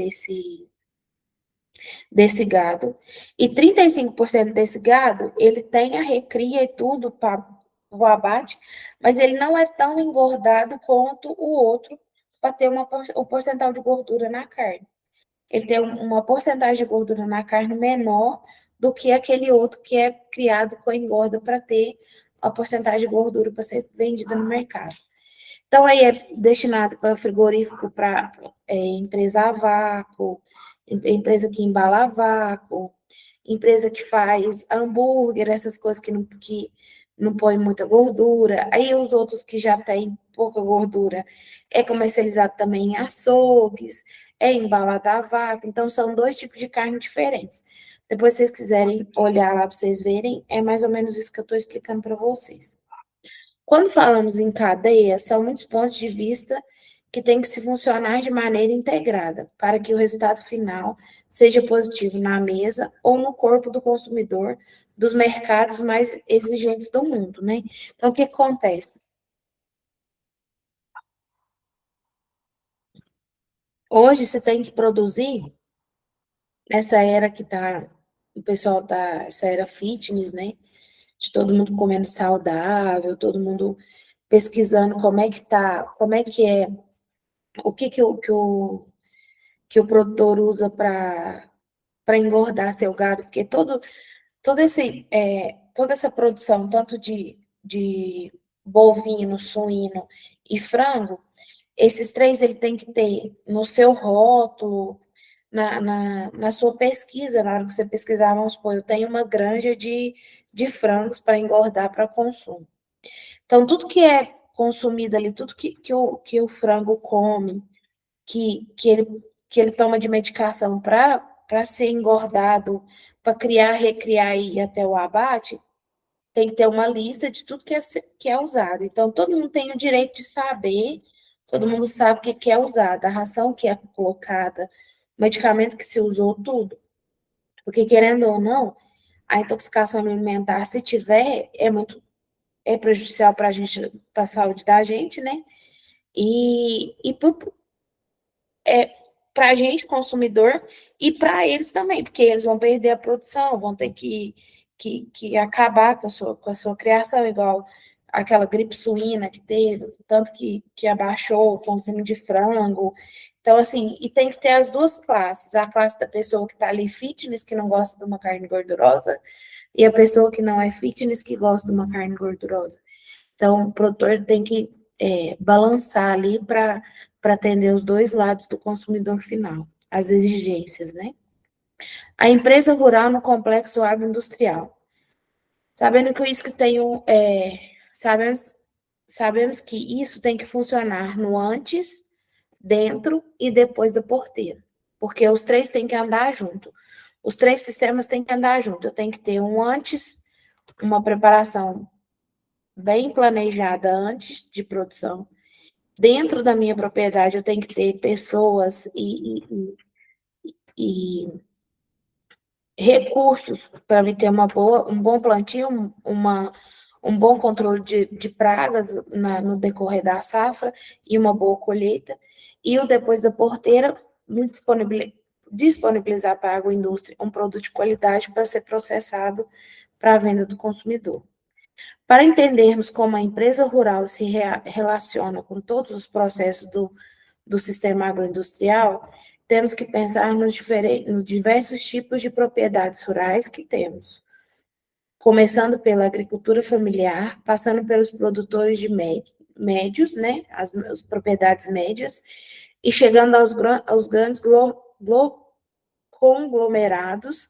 gado. E 35% desse gado, ele tem a recria e tudo para o abate, mas ele não é tão engordado quanto o outro para ter o percentual de gordura na carne. Ele tem uma porcentagem de gordura na carne menor do que aquele outro que é criado com engorda para ter a porcentagem de gordura para ser vendida no mercado. Então, aí é destinado para frigorífico, para empresa a vácuo, empresa que embala a vácuo, empresa que faz hambúrguer, essas coisas que não põe muita gordura. Aí os outros que já têm pouca gordura é comercializado também em açougues, é embalado a vácuo. Então, são dois tipos de carne diferentes. Depois, se vocês quiserem olhar lá para vocês verem, é mais ou menos isso que eu estou explicando para vocês. Quando falamos em cadeia, são muitos pontos de vista que têm que se funcionar de maneira integrada, para que o resultado final seja positivo na mesa ou no corpo do consumidor dos mercados mais exigentes do mundo, né? Então, o que acontece? Hoje, você tem que produzir, nessa era que tá, o pessoal tá, essa era fitness, né? De todo mundo comendo saudável, todo mundo pesquisando como é que tá, como é que é, o que o produtor usa para engordar seu gado, porque toda essa produção, tanto de bovino, suíno e frango, esses três ele tem que ter no seu rótulo, na sua pesquisa, na hora que você pesquisar, vamos supor, eu tenho uma granja de frangos para engordar para consumo. Então, tudo que é consumido ali, tudo que o frango come, que ele toma de medicação para ser engordado, para criar, recriar e ir até o abate, tem que ter uma lista de tudo que é usado. Então, todo mundo tem o direito de saber, todo mundo sabe o que é usado, a ração que é colocada, o medicamento que se usou, tudo. Porque, querendo ou não, a intoxicação alimentar, se tiver, é prejudicial para a gente, para a saúde da gente, né? E para a gente, consumidor, e para eles também, porque eles vão perder a produção, vão ter que acabar com a sua criação, igual aquela gripe suína que teve, tanto que abaixou o consumo de frango. Então, assim, e tem que ter as duas classes, a classe da pessoa que está ali fitness, que não gosta de uma carne gordurosa, e a pessoa que não é fitness, que gosta de uma carne gordurosa. Então, o produtor tem que balançar ali para atender os dois lados do consumidor final, as exigências, né? A empresa rural no complexo agroindustrial. Sabendo que isso que tem sabemos, sabemos que isso tem que funcionar no antes, dentro e depois da porteira, porque os três têm que andar junto. Os três sistemas têm que andar junto. Eu tenho que ter um antes, uma preparação bem planejada antes de produção. Dentro da minha propriedade, eu tenho que ter pessoas e recursos para me ter um bom plantio, um bom controle de pragas no decorrer da safra e uma boa colheita. E o depois da porteira, disponibilizar para a agroindústria um produto de qualidade para ser processado para a venda do consumidor. Para entendermos como a empresa rural se relaciona com todos os processos do sistema agroindustrial, temos que pensar nos diversos tipos de propriedades rurais que temos, começando pela agricultura familiar, passando pelos produtores de médios, né, as propriedades médias, e chegando aos grandes conglomerados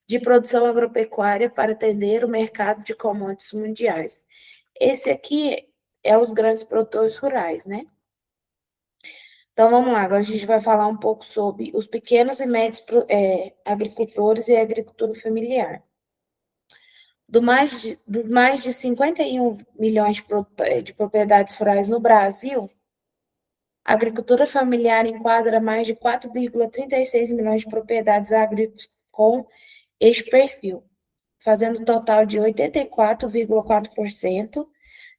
de produção agropecuária para atender o mercado de commodities mundiais. Esse aqui é os grandes produtores rurais, né? Então, vamos lá, agora a gente vai falar um pouco sobre os pequenos e médios agricultores e a agricultura familiar. Dos mais de 51 milhões de propriedades rurais no Brasil, a agricultura familiar enquadra mais de 4,36 milhões de propriedades agrícolas com este perfil, fazendo um total de 84,4%,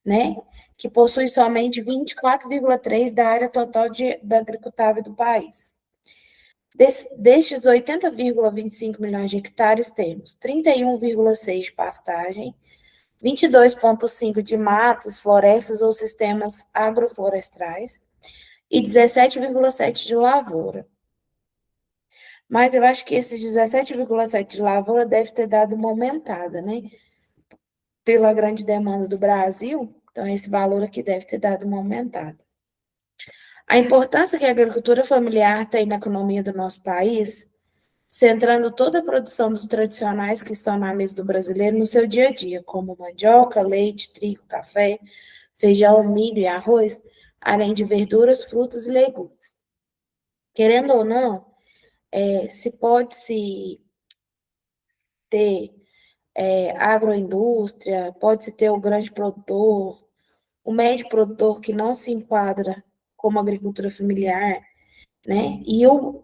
né, que possui somente 24,3% da área total da agricultável do país. Destes 80,25 milhões de hectares, temos 31,6 de pastagem, 22,5 de matas, florestas ou sistemas agroflorestais e 17,7 de lavoura. Mas eu acho que esses 17,7 de lavoura deve ter dado uma aumentada, né? Pela grande demanda do Brasil, então esse valor aqui deve ter dado uma aumentada. A importância que a agricultura familiar tem na economia do nosso país, centrando toda a produção dos tradicionais que estão na mesa do brasileiro no seu dia a dia, como mandioca, leite, trigo, café, feijão, milho e arroz, além de verduras, frutas e legumes. Querendo ou não, se pode-se ter agroindústria, pode-se ter o grande produtor, o médio produtor que não se enquadra como agricultura familiar, né? E o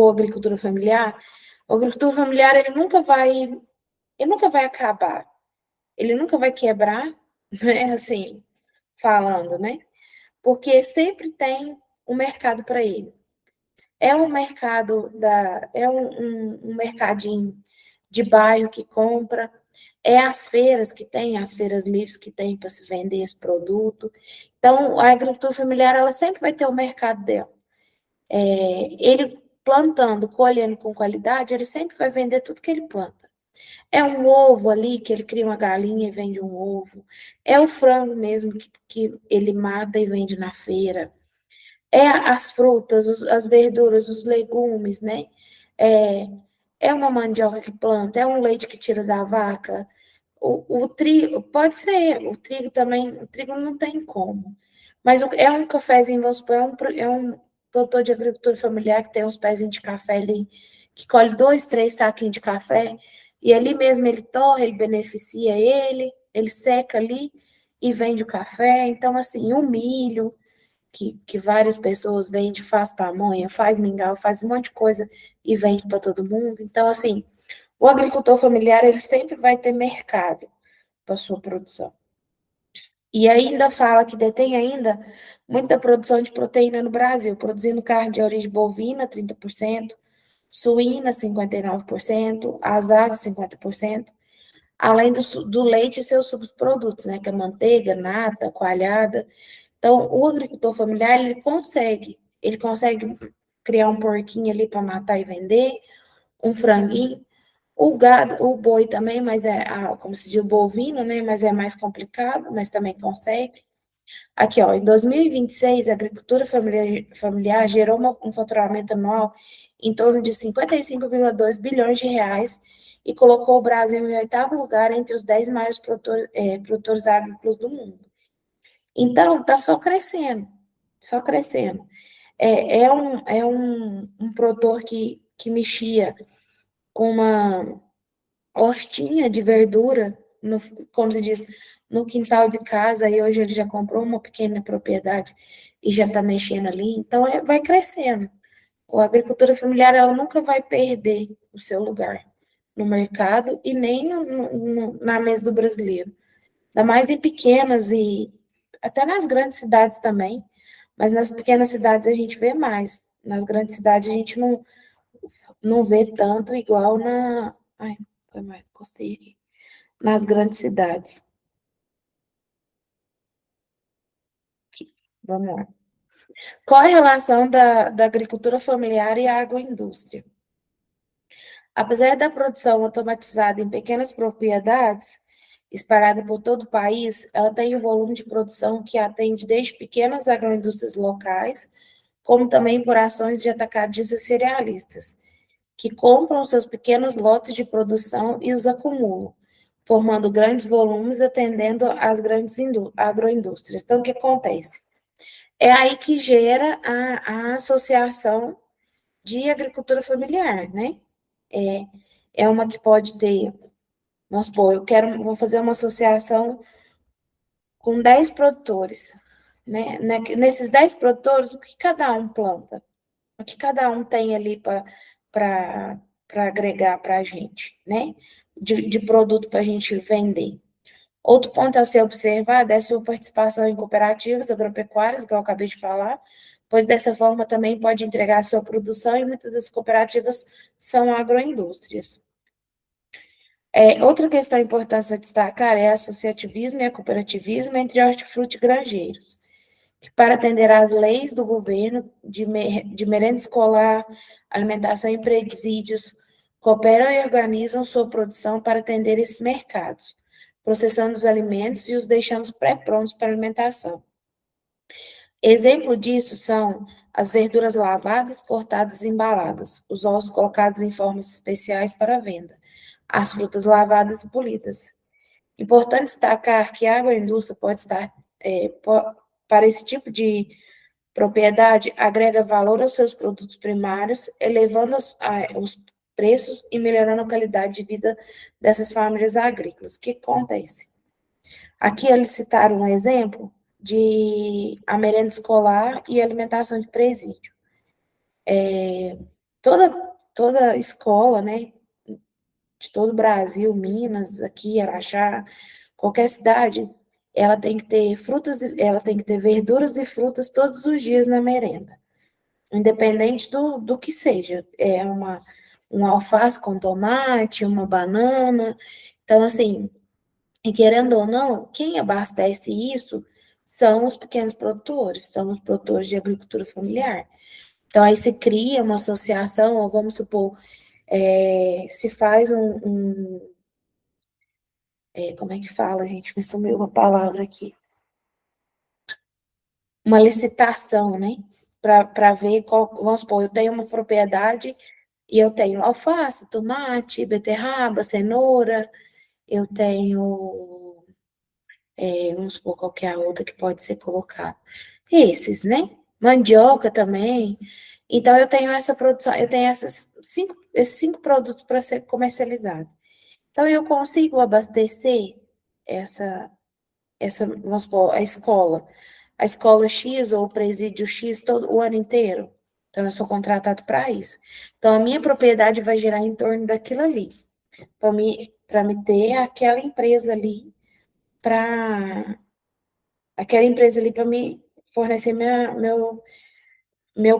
agricultura familiar ele nunca vai acabar, ele nunca vai quebrar, né? Assim, falando, né? Porque sempre tem um mercado para ele. É um mercado um mercadinho de bairro que compra, é as feiras que tem, as feiras livres que tem para se vender esse produto. Então, a agricultura familiar, ela sempre vai ter o mercado dela. Ele plantando, colhendo com qualidade, ele sempre vai vender tudo que ele planta. É um ovo ali, que ele cria uma galinha e vende um ovo. É o frango mesmo que ele mata e vende na feira. É as frutas, as verduras, os legumes, né? É, é uma mandioca que planta, é um leite que tira da vaca. O trigo, pode ser, o trigo também, o trigo não tem como. Mas é um cafezinho, vamos supor, é um produtor de agricultura familiar que tem uns pezinhos de café ali, que colhe 2, 3 saquinhos de café, e ali mesmo ele torra, ele beneficia ele seca ali e vende o café. Então, assim, o milho, que várias pessoas vendem, faz pamonha, faz mingau, faz um monte de coisa e vende para todo mundo. Então, assim, o agricultor familiar, ele sempre vai ter mercado para sua produção. E ainda fala que detém ainda muita produção de proteína no Brasil, produzindo carne de origem bovina, 30%, suína, 59%, as aves, 50%, além do leite e seus subprodutos, né, que é manteiga, nata, coalhada. Então, o agricultor familiar, ele consegue criar um porquinho ali para matar e vender, um franguinho, o gado, o boi também, mas como se diz, o bovino, né, mas é mais complicado, mas também consegue. Aqui, ó, em 2026, a agricultura familiar gerou um faturamento anual em torno de 55,2 bilhões de reais e colocou o Brasil em 8º lugar entre os 10 maiores produtores agrícolas do mundo. Então, está só crescendo, só crescendo. É um produtor que mexia com uma hortinha de verdura, no, como se diz, no quintal de casa, e hoje ele já comprou uma pequena propriedade e já está mexendo ali, então vai crescendo. A agricultura familiar, ela nunca vai perder o seu lugar no mercado e nem na mesa do brasileiro. Ainda mais em pequenas e até nas grandes cidades também, mas nas pequenas cidades a gente vê mais. Nas grandes cidades a gente não vê tanto igual na. Ai, foi mais, gostei aqui. Nas grandes cidades. Vamos lá. Qual a relação da agricultura familiar e a agroindústria? Apesar da produção automatizada em pequenas propriedades, espalhada por todo o país, ela tem um volume de produção que atende desde pequenas agroindústrias locais, como também por ações de atacadistas cerealistas, que compram seus pequenos lotes de produção e os acumulam, formando grandes volumes, atendendo às grandes agroindústrias. Então, o que acontece? É aí que gera a associação de agricultura familiar, né? É, é uma que pode ter, vamos supor, vou fazer uma associação com 10 produtores, né? Nesses 10 produtores, o que cada um planta? O que cada um tem ali para agregar para a gente, né? De produto para a gente vender. Outro ponto a ser observado é a sua participação em cooperativas agropecuárias, que eu acabei de falar, pois dessa forma também pode entregar a sua produção e muitas das cooperativas são agroindústrias. Outra questão importante a destacar é o associativismo e o cooperativismo entre hortifruti granjeiros, que para atender às leis do governo de merenda escolar, alimentação em presídios, cooperam e organizam sua produção para atender esses mercados, processando os alimentos e os deixando pré-prontos para alimentação. Exemplo disso são as verduras lavadas, cortadas e embaladas, os ovos colocados em formas especiais para venda, as frutas lavadas e polidas. Importante destacar que a agroindústria pode estar, para esse tipo de propriedade, agrega valor aos seus produtos primários, elevando os preços e melhorando a qualidade de vida dessas famílias agrícolas. O que acontece? Aqui eles citaram um exemplo de a merenda escolar e alimentação de presídio. Toda escola, né, de todo o Brasil, Minas, aqui, Araxá, qualquer cidade, ela tem que ter ela tem que ter verduras e frutas todos os dias na merenda, independente do que seja. Um alface com tomate, uma banana. Então, assim, e querendo ou não, quem abastece isso são os pequenos produtores, são os produtores de agricultura familiar. Então, aí se cria uma associação, ou vamos supor, se faz como é que fala, gente? Me sumiu uma palavra aqui. Uma licitação, né? Para ver qual, vamos supor, eu tenho uma propriedade e eu tenho alface, tomate, beterraba, cenoura, eu tenho, vamos supor, qual que é a outra que pode ser colocada. Esses, né? Mandioca também. Então, eu tenho essa produção, eu tenho esses cinco produtos para ser comercializado. Então, eu consigo abastecer vamos supor, a escola X ou o presídio X todo o ano inteiro. Então, eu sou contratado para isso. Então, a minha propriedade vai gerar em torno daquilo ali, para me ter para aquela empresa ali para me fornecer meu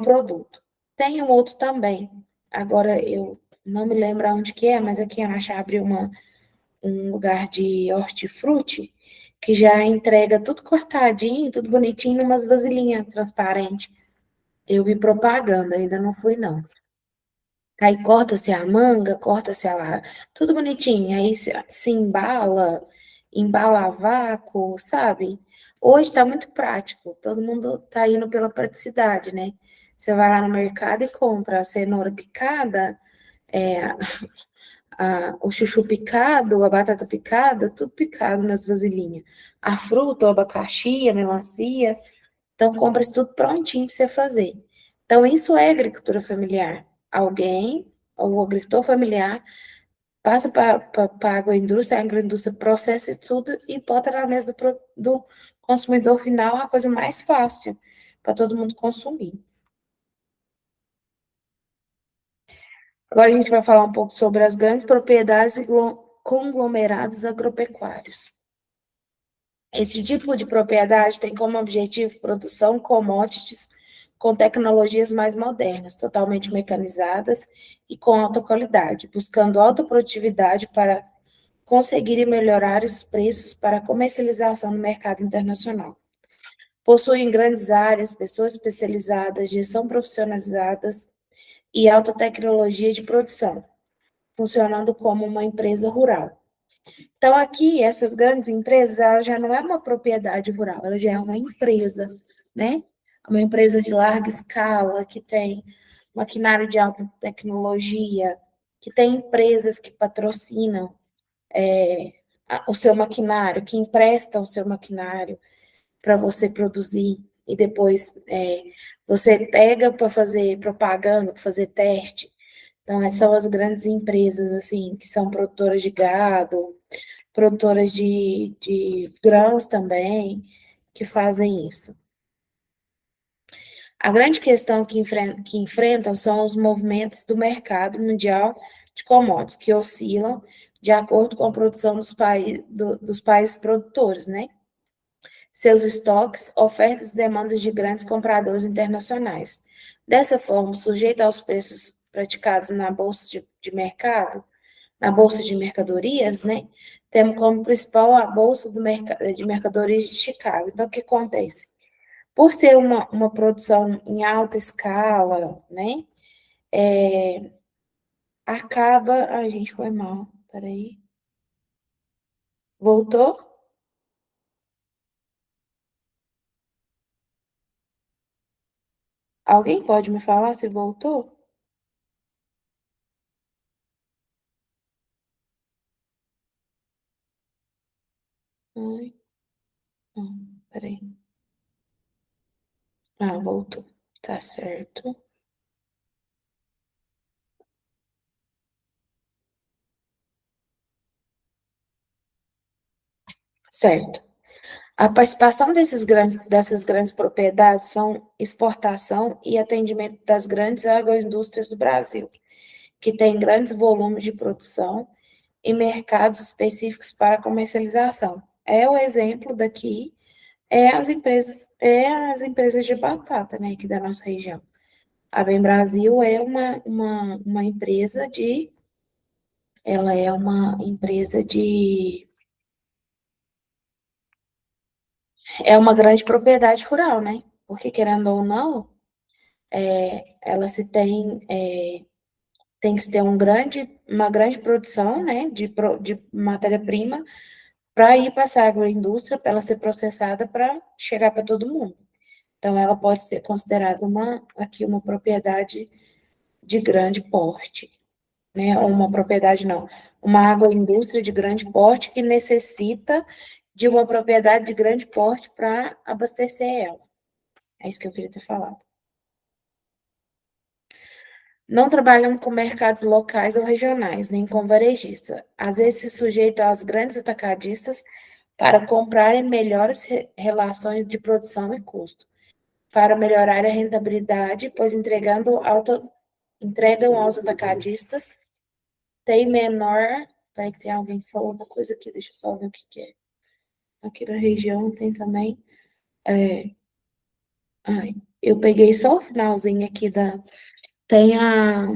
produto. Tem um outro também. Agora, eu não me lembro onde que é, mas aqui em Araxá abriu um lugar de hortifruti que já entrega tudo cortadinho, tudo bonitinho, numas vasilhinhas transparentes. Eu vi propaganda, ainda não fui, não. Aí corta-se a manga, corta-se tudo bonitinho, aí se embala a vácuo, sabe? Hoje está muito prático, todo mundo está indo pela praticidade, né? Você vai lá no mercado e compra a cenoura picada, é, o chuchu picado, a batata picada, tudo picado nas vasilhinhas. A fruta, o abacaxi, a melancia, então compra isso tudo prontinho para você fazer. Então, isso é agricultura familiar. Alguém, o agricultor familiar, passa para a agroindústria, a agroindústria processa isso tudo e bota na mesa do consumidor final a coisa mais fácil para todo mundo consumir. Agora a gente vai falar um pouco sobre as grandes propriedades e conglomerados agropecuários. Esse tipo de propriedade tem como objetivo produção commodities com tecnologias mais modernas, totalmente mecanizadas e com alta qualidade, buscando alta produtividade para conseguirem melhorar os preços para comercialização no mercado internacional. Possuem grandes áreas, pessoas especializadas, gestão profissionalizadas e alta tecnologia de produção, funcionando como uma empresa rural. Então, aqui, essas grandes empresas, ela já não é uma propriedade rural, ela já é uma empresa, né? Uma empresa de larga escala, que tem maquinário de alta tecnologia, que tem empresas que patrocinam o seu maquinário, que emprestam o seu maquinário para você produzir e depois você pega para fazer propaganda, para fazer teste. Então, essas são as grandes empresas, assim, que são produtoras de gado, produtoras de grãos também, que fazem isso. A grande questão que enfrentam são os movimentos do mercado mundial de commodities, que oscilam de acordo com a produção dos países produtores, né? Seus estoques, ofertas e demandas de grandes compradores internacionais. Dessa forma, sujeito aos preços praticados na bolsa de mercado, na Bolsa de Mercadorias, né? Temos como principal a Bolsa de Mercadorias de Chicago. Então, o que acontece? Por ser uma produção em alta escala, né? Acaba. Ai, gente, foi mal. Peraí. Voltou? Alguém pode me falar se voltou? Ai, não, peraí. Ah, voltou. Tá certo. Certo. A participação dessas grandes propriedades são exportação e atendimento das grandes agroindústrias do Brasil, que têm grandes volumes de produção e mercados específicos para comercialização. É o exemplo daqui, é as empresas de batata, né, aqui da nossa região. A Bem Brasil é uma empresa ela é uma empresa é uma grande propriedade rural, né? Porque, querendo ou não, ela se tem que ter uma grande produção, né, de matéria-prima para ir para essa agroindústria, para ela ser processada para chegar para todo mundo. Então, ela pode ser considerada aqui uma propriedade de grande porte, né? Ou uma propriedade não, uma agroindústria de grande porte que necessita de uma propriedade de grande porte para abastecer ela. É isso que eu queria ter falado. Não trabalham com mercados locais ou regionais, nem com varejistas. Às vezes se sujeitam aos grandes atacadistas para comprarem melhores relações de produção e custo, para melhorar a rentabilidade, pois entregam aos atacadistas, tem menor. Peraí, que tem alguém que falou uma coisa aqui, deixa eu só ver o que é. Aqui na região tem também. Ai, eu peguei só o finalzinho aqui da. Tem a.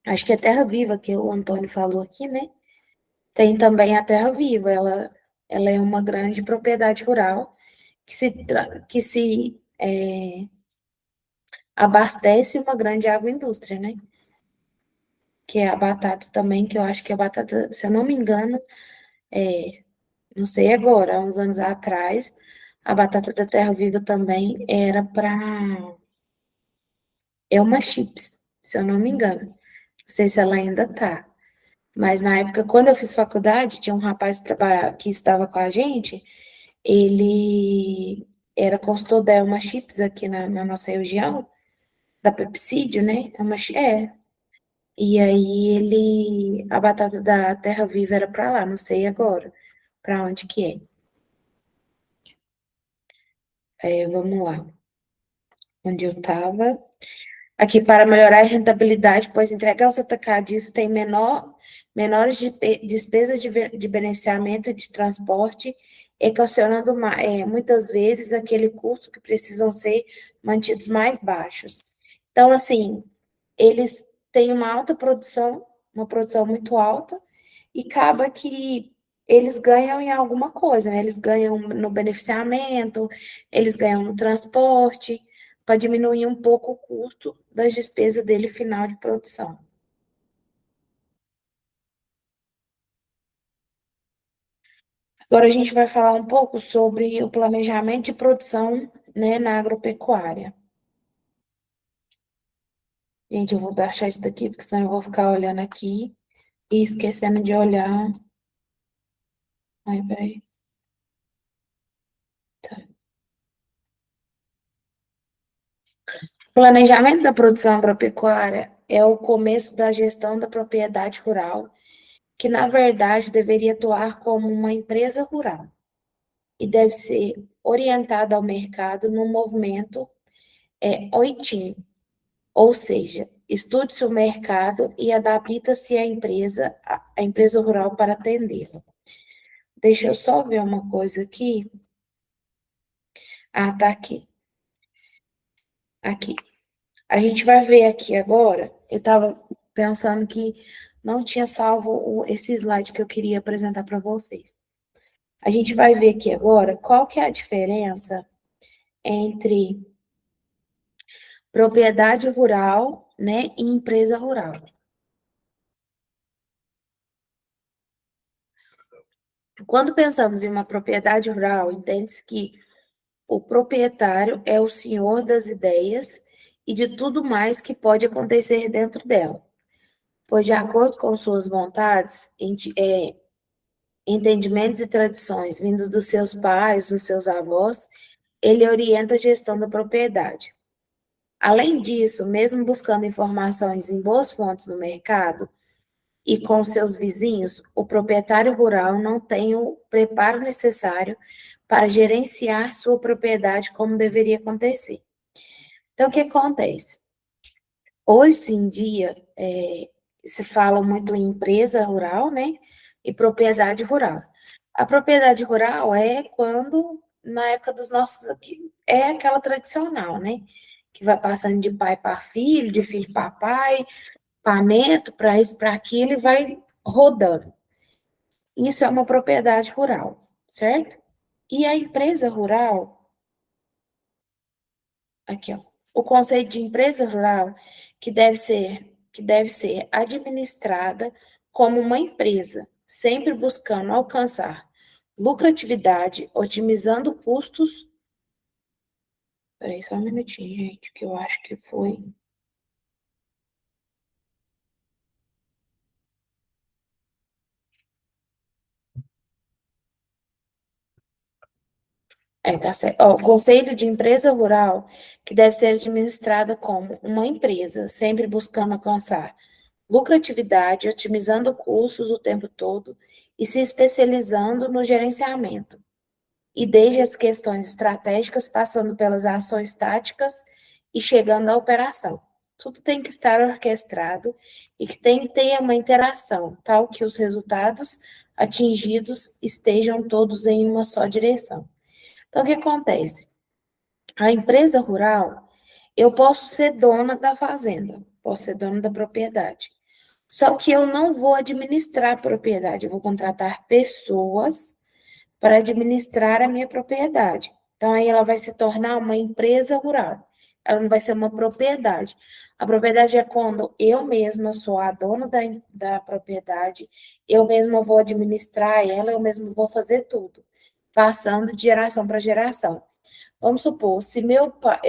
Acho que é Terra Viva, que o Antônio falou aqui, né? Tem também a Terra Viva, ela é uma grande propriedade rural que se abastece uma grande agroindústria, né? Que é a batata também, que eu acho que a batata, se eu não me engano, não sei agora, há uns anos atrás, a batata da Terra Viva também era para Elma Chips, se eu não me engano. Não sei se ela ainda tá. Mas na época, quando eu fiz faculdade, tinha um rapaz que estava com a gente, ele era consultor da Elma Chips aqui na nossa região, da Pepsídio, né? E aí a batata da Terra Viva era pra lá, não sei agora pra onde que é. Vamos lá, onde eu tava. Aqui, para melhorar a rentabilidade, pois entrega aos atacadistas tem menores despesas de beneficiamento e de transporte, equacionando muitas vezes aquele custo que precisam ser mantidos mais baixos. Então, assim, eles têm uma alta produção, uma produção muito alta, e acaba que eles ganham em alguma coisa, né? Eles ganham no beneficiamento, eles ganham no transporte, para diminuir um pouco o custo das despesas dele final de produção. Agora a gente vai falar um pouco sobre o planejamento de produção, né, na agropecuária. Gente, eu vou baixar isso daqui, porque senão eu vou ficar olhando aqui e esquecendo de olhar. Ai, peraí. Tá. Planejamento da produção agropecuária é o começo da gestão da propriedade rural, que na verdade deveria atuar como uma empresa rural e deve ser orientada ao mercado no movimento OITIM, ou seja, estude-se o mercado e adapta-se a empresa rural para atendê-la. Deixa eu só ver uma coisa aqui. Ah, tá aqui. Aqui. A gente vai ver aqui agora. Eu estava pensando que não tinha salvo esse slide que eu queria apresentar para vocês. A gente vai ver aqui agora qual que é a diferença entre propriedade rural, né, e empresa rural. Quando pensamos em uma propriedade rural, entende-se que o proprietário é o senhor das ideias e de tudo mais que pode acontecer dentro dela, pois, de acordo com suas vontades, entendimentos e tradições vindos dos seus pais, dos seus avós, ele orienta a gestão da propriedade. Além disso, mesmo buscando informações em boas fontes no mercado e com seus vizinhos, o proprietário rural não tem o preparo necessário para gerenciar sua propriedade como deveria acontecer. Então, o que acontece? Hoje em dia, se fala muito em empresa rural, né, e propriedade rural. A propriedade rural é quando, na época dos nossos, é aquela tradicional, né, que vai passando de pai para filho, de filho para pai, para neto, para isso, para aquilo, e vai rodando. Isso é uma propriedade rural, certo? E a empresa rural, aqui, ó, o conceito de empresa rural que deve ser administrada como uma empresa, sempre buscando alcançar lucratividade, otimizando custos. Peraí, só um minutinho, gente, que eu acho que foi. Tá certo. Ó, o conceito de empresa rural que deve ser administrada como uma empresa, sempre buscando alcançar lucratividade, otimizando custos o tempo todo e se especializando no gerenciamento. E desde as questões estratégicas, passando pelas ações táticas e chegando à operação. Tudo tem que estar orquestrado e que tem que ter uma interação, tal que os resultados atingidos estejam todos em uma só direção. Então, o que acontece? A empresa rural, eu posso ser dona da fazenda, posso ser dona da propriedade. Só que eu não vou administrar a propriedade, eu vou contratar pessoas para administrar a minha propriedade. Então, aí ela vai se tornar uma empresa rural. Ela não vai ser uma propriedade. A propriedade é quando eu mesma sou a dona da propriedade, eu mesma vou administrar ela, eu mesma vou fazer tudo, passando de geração para geração. Vamos supor, se meu pai,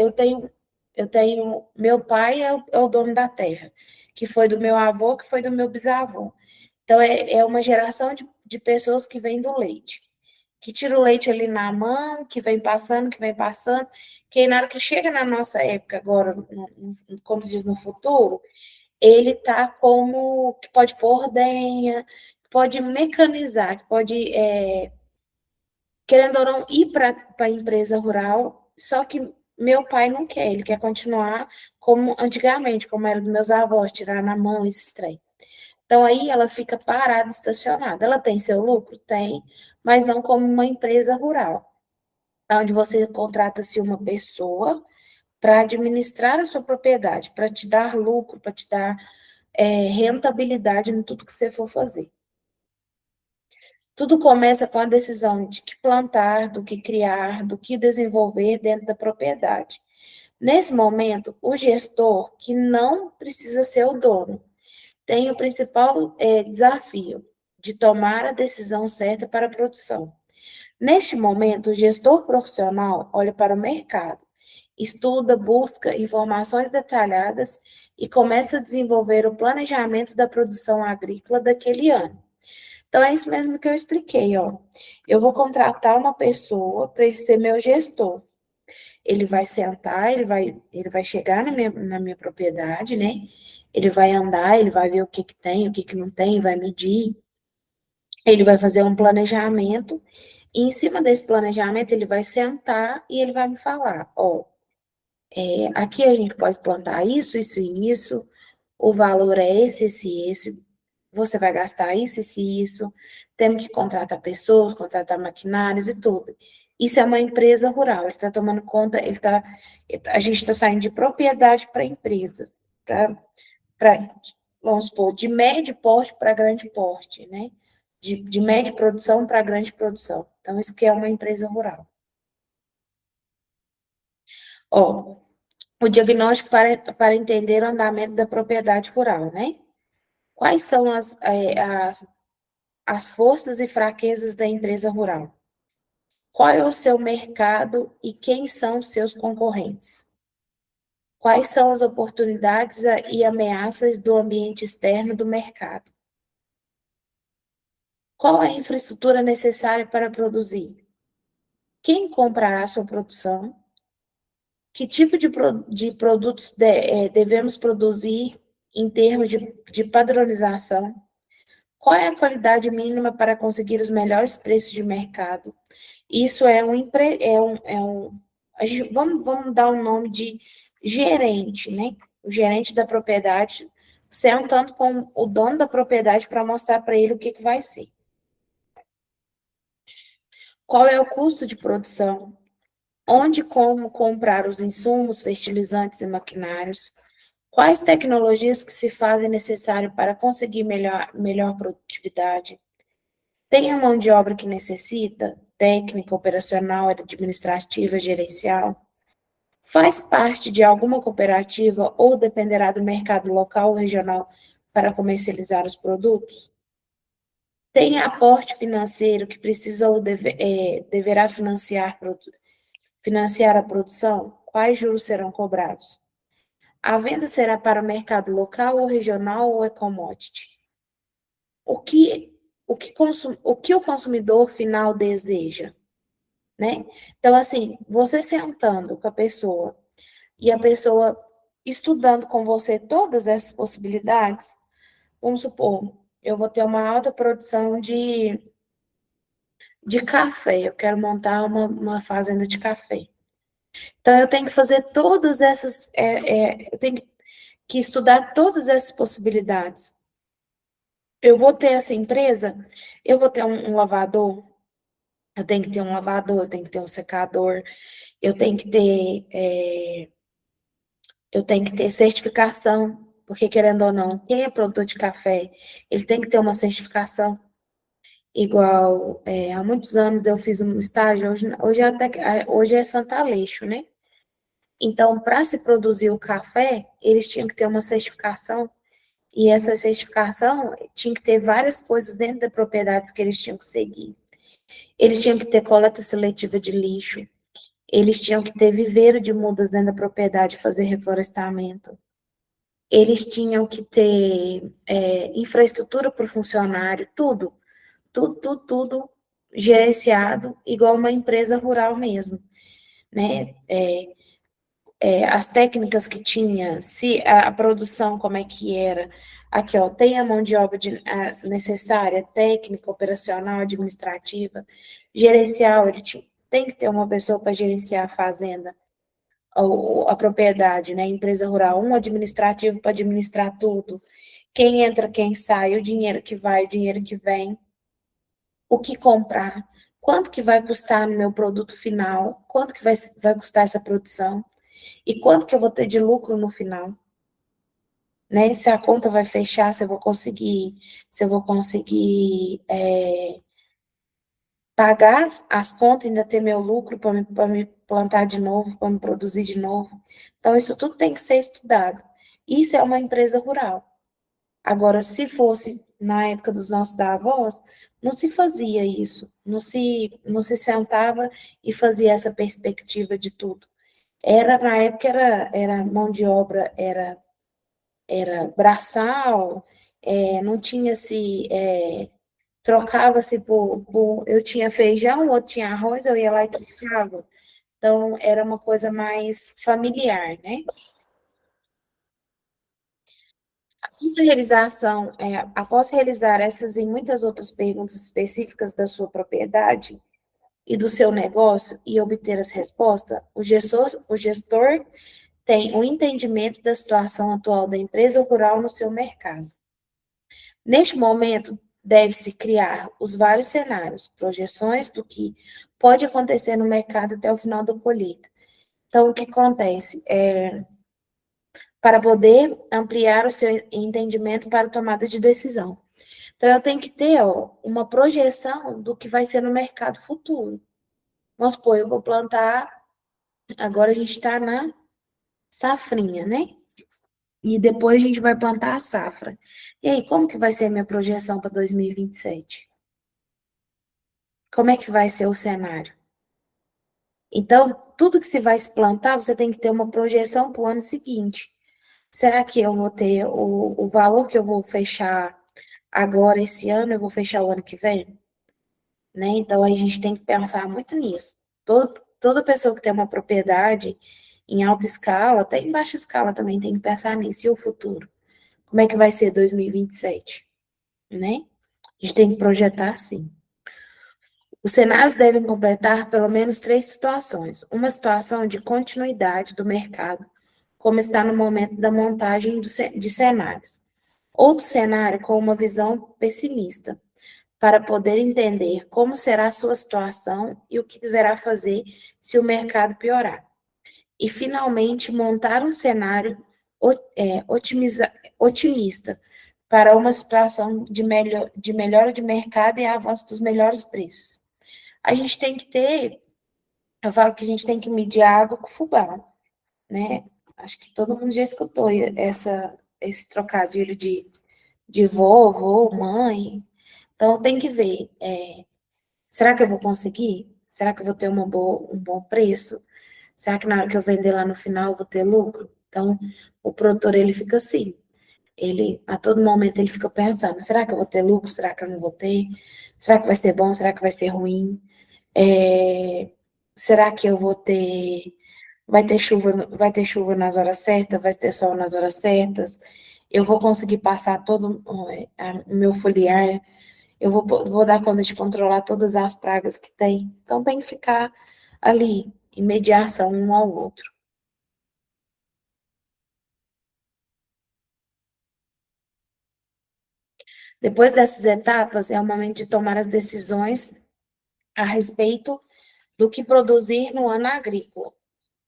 meu pai é o dono da terra, que foi do meu avô, que foi do meu bisavô. Então, é uma geração de pessoas que vêm do leite, que tira o leite ali na mão, que vem passando, que aí na hora que chega na nossa época agora, como se diz, no futuro, ele tá como que pode pôr ordenha, que pode mecanizar, que pode, querendo ou não, ir para a empresa rural, só que meu pai não quer, ele quer continuar como antigamente, como era dos meus avós, tirar na mão esse trem. Então, aí ela fica parada, estacionada. Ela tem seu lucro? Tem, mas não como uma empresa rural, onde você contrata-se uma pessoa para administrar a sua propriedade, para te dar lucro, para te dar rentabilidade em tudo que você for fazer. Tudo começa com a decisão de que plantar, do que criar, do que desenvolver dentro da propriedade. Nesse momento, o gestor, que não precisa ser o dono, tem o principal desafio de tomar a decisão certa para a produção. Neste momento, o gestor profissional olha para o mercado, estuda, busca informações detalhadas e começa a desenvolver o planejamento da produção agrícola daquele ano. Então, é isso mesmo que eu expliquei, ó. Eu vou contratar uma pessoa para ele ser meu gestor. Ele vai sentar, ele vai chegar na minha propriedade, né? Ele vai andar, ele vai ver o que que tem, o que que não tem, vai medir. Ele vai fazer um planejamento e em cima desse planejamento ele vai sentar e ele vai me falar, ó, aqui a gente pode plantar isso, isso e isso, o valor é esse e esse, você vai gastar isso e isso, temos que contratar pessoas, contratar maquinários e tudo. Isso é uma empresa rural, ele está tomando conta, a gente está saindo de propriedade para empresa, para, vamos supor, de médio porte para grande porte, né? De média produção para grande produção. Então, isso que é uma empresa rural. Ó, o diagnóstico para entender o andamento da propriedade rural, né? Quais são as forças e fraquezas da empresa rural? Qual é o seu mercado e quem são os seus concorrentes? Quais são as oportunidades e ameaças do ambiente externo do mercado? Qual a infraestrutura necessária para produzir? Quem comprará a sua produção? Que tipo de produtos devemos produzir em termos de padronização? Qual é a qualidade mínima para conseguir os melhores preços de mercado? Isso vamos dar um nome de gerente, né? O gerente da propriedade, sentando com o dono da propriedade para mostrar para ele o que vai ser. Qual é o custo de produção? Onde e como comprar os insumos, fertilizantes e maquinários? Quais tecnologias que se fazem necessário para conseguir melhor produtividade? Tem a mão de obra que necessita? Técnica, operacional, administrativa, gerencial? Faz parte de alguma cooperativa ou dependerá do mercado local ou regional para comercializar os produtos? Tem aporte financeiro que precisa ou deverá financiar a produção? Quais juros serão cobrados? A venda será para o mercado local ou regional ou é commodity? O que, o que o consumidor final deseja, né? Então, assim, você sentando com a pessoa e a pessoa estudando com você todas essas possibilidades, vamos supor, eu vou ter uma alta produção de café, eu quero montar uma fazenda de café. Então, eu tenho que fazer todas essas, eu tenho que estudar todas essas possibilidades. Eu vou ter essa empresa, eu vou ter um lavador, eu tenho que ter um lavador, eu tenho que ter um secador, eu tenho que ter, eu tenho que ter certificação, porque querendo ou não, quem é produtor de café, ele tem que ter uma certificação. Igual, há muitos anos eu fiz um estágio, hoje é Santa Aleixo, né? Então, para se produzir o café, eles tinham que ter uma certificação, e essa certificação tinha que ter várias coisas dentro da propriedade que eles tinham que seguir. Eles tinham que ter coleta seletiva de lixo, eles tinham que ter viveiro de mudas dentro da propriedade, fazer reflorestamento. eles tinham que ter infraestrutura para o funcionário, tudo gerenciado, igual uma empresa rural mesmo, né? As técnicas que tinha, se a produção, como é que era. Aqui, ó, tem a mão de obra necessária, técnica, operacional, administrativa, gerencial, tem que ter uma pessoa para gerenciar a fazenda, a propriedade, né? Empresa rural, um administrativo para administrar tudo. Quem entra, quem sai, o dinheiro que vai, o dinheiro que vem, o que comprar, quanto que vai custar no meu produto final, quanto que vai custar essa produção e quanto que eu vou ter de lucro no final, né? Se a conta vai fechar, se eu vou conseguir pagar as contas e ainda ter meu lucro para me plantar de novo, para me produzir de novo. Então, isso tudo tem que ser estudado. Isso é uma empresa rural. Agora, se fosse na época dos nossos avós, não se fazia isso, não se sentava e fazia essa perspectiva de tudo. Na época, era mão de obra, era braçal, não tinha-se, trocava-se eu tinha feijão, outro tinha arroz, eu ia lá e trocava. Então, era uma coisa mais familiar, né? Após realizar essas e muitas outras perguntas específicas da sua propriedade e do seu negócio e obter as respostas, o gestor tem um entendimento da situação atual da empresa rural no seu mercado. Neste momento, deve-se criar os vários cenários, projeções do que pode acontecer no mercado até o final da colheita. Então, o que acontece? Para poder ampliar o seu entendimento para a tomada de decisão. Então, eu tenho que ter uma projeção do que vai ser no mercado futuro. Vamos supor, eu vou plantar, agora a gente está na safrinha, né? E depois a gente vai plantar a safra. E aí, como que vai ser a minha projeção para 2027? Como é que vai ser o cenário? Então, tudo que se vai se plantar, você tem que ter uma projeção para o ano seguinte. Será que eu vou ter o valor que eu vou fechar agora, esse ano, eu vou fechar o ano que vem? Né? Então, a gente tem que pensar muito nisso. Toda pessoa que tem uma propriedade em alta escala, até em baixa escala também tem que pensar nisso. E o futuro? Como é que vai ser 2027? Né? A gente tem que projetar assim. Os cenários devem completar pelo menos três situações. Uma situação de continuidade do mercado, como está no momento da montagem de cenários. Outro cenário com uma visão pessimista, para poder entender como será a sua situação e o que deverá fazer se o mercado piorar. E, finalmente, montar um cenário otimista para uma situação de melhora de mercado e avanço dos melhores preços. A gente tem que ter, eu falo que a gente tem que medir a água com fubá, né? Acho que todo mundo já escutou esse trocadilho de vovô, mãe. Então, tem que ver, será que eu vou conseguir? Será que eu vou ter um bom preço? Será que na hora que eu vender lá no final eu vou ter lucro? Então, o produtor, ele fica assim, a todo momento, ele fica pensando, será que eu vou ter lucro? Será que eu não vou ter? Será que vai ser bom? Será que vai ser ruim? É, será que eu vou ter, vai ter chuva nas horas certas, vai ter sol nas horas certas? Eu vou conseguir passar todo o meu foliar? Eu vou dar conta de controlar todas as pragas que tem? Então tem que ficar ali, em mediação um ao outro. Depois dessas etapas, é o momento de tomar as decisões a respeito do que produzir no ano agrícola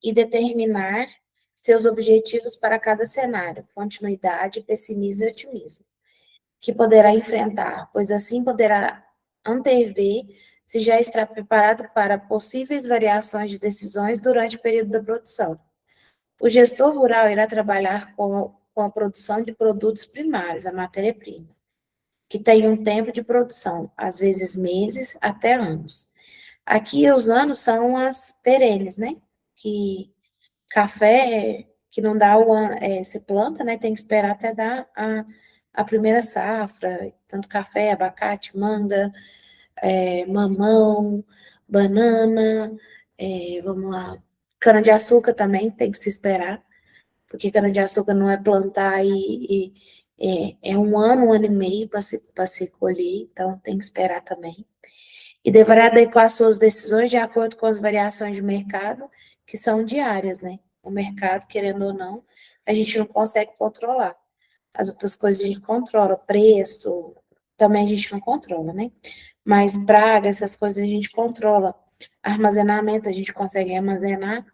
e determinar seus objetivos para cada cenário, continuidade, pessimismo e otimismo, que poderá enfrentar, pois assim poderá antever se já está preparado para possíveis variações de decisões durante o período da produção. O gestor rural irá trabalhar com a produção de produtos primários, a matéria-prima, que tem um tempo de produção, às vezes meses até anos. Aqui os anos são as perenes, né? Que café que não dá se planta, né? Tem que esperar até dar a primeira safra, tanto café, abacate, manga, mamão, banana, vamos lá, cana-de-açúcar também tem que se esperar, porque cana-de-açúcar não é plantar é 1 ano e meio para se colher, então tem que esperar também. E deverá adequar suas decisões de acordo com as variações de mercado, que são diárias, né? O mercado, querendo ou não, a gente não consegue controlar. As outras coisas a gente controla, preço, também a gente não controla, né? Mas praga, essas coisas a gente controla. Armazenamento, a gente consegue armazenar,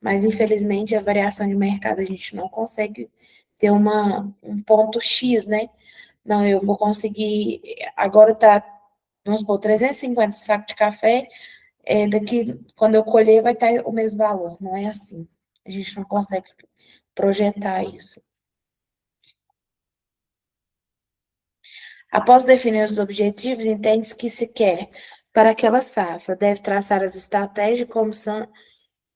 mas infelizmente a variação de mercado a gente não consegue ter um ponto X, né? Não, eu vou conseguir, agora tá, vamos supor, 350 sacos de café, daqui, quando eu colher, vai estar o mesmo valor, não é assim. A gente não consegue projetar isso. Após definir os objetivos, entende-se que se quer para aquela safra, deve traçar as estratégias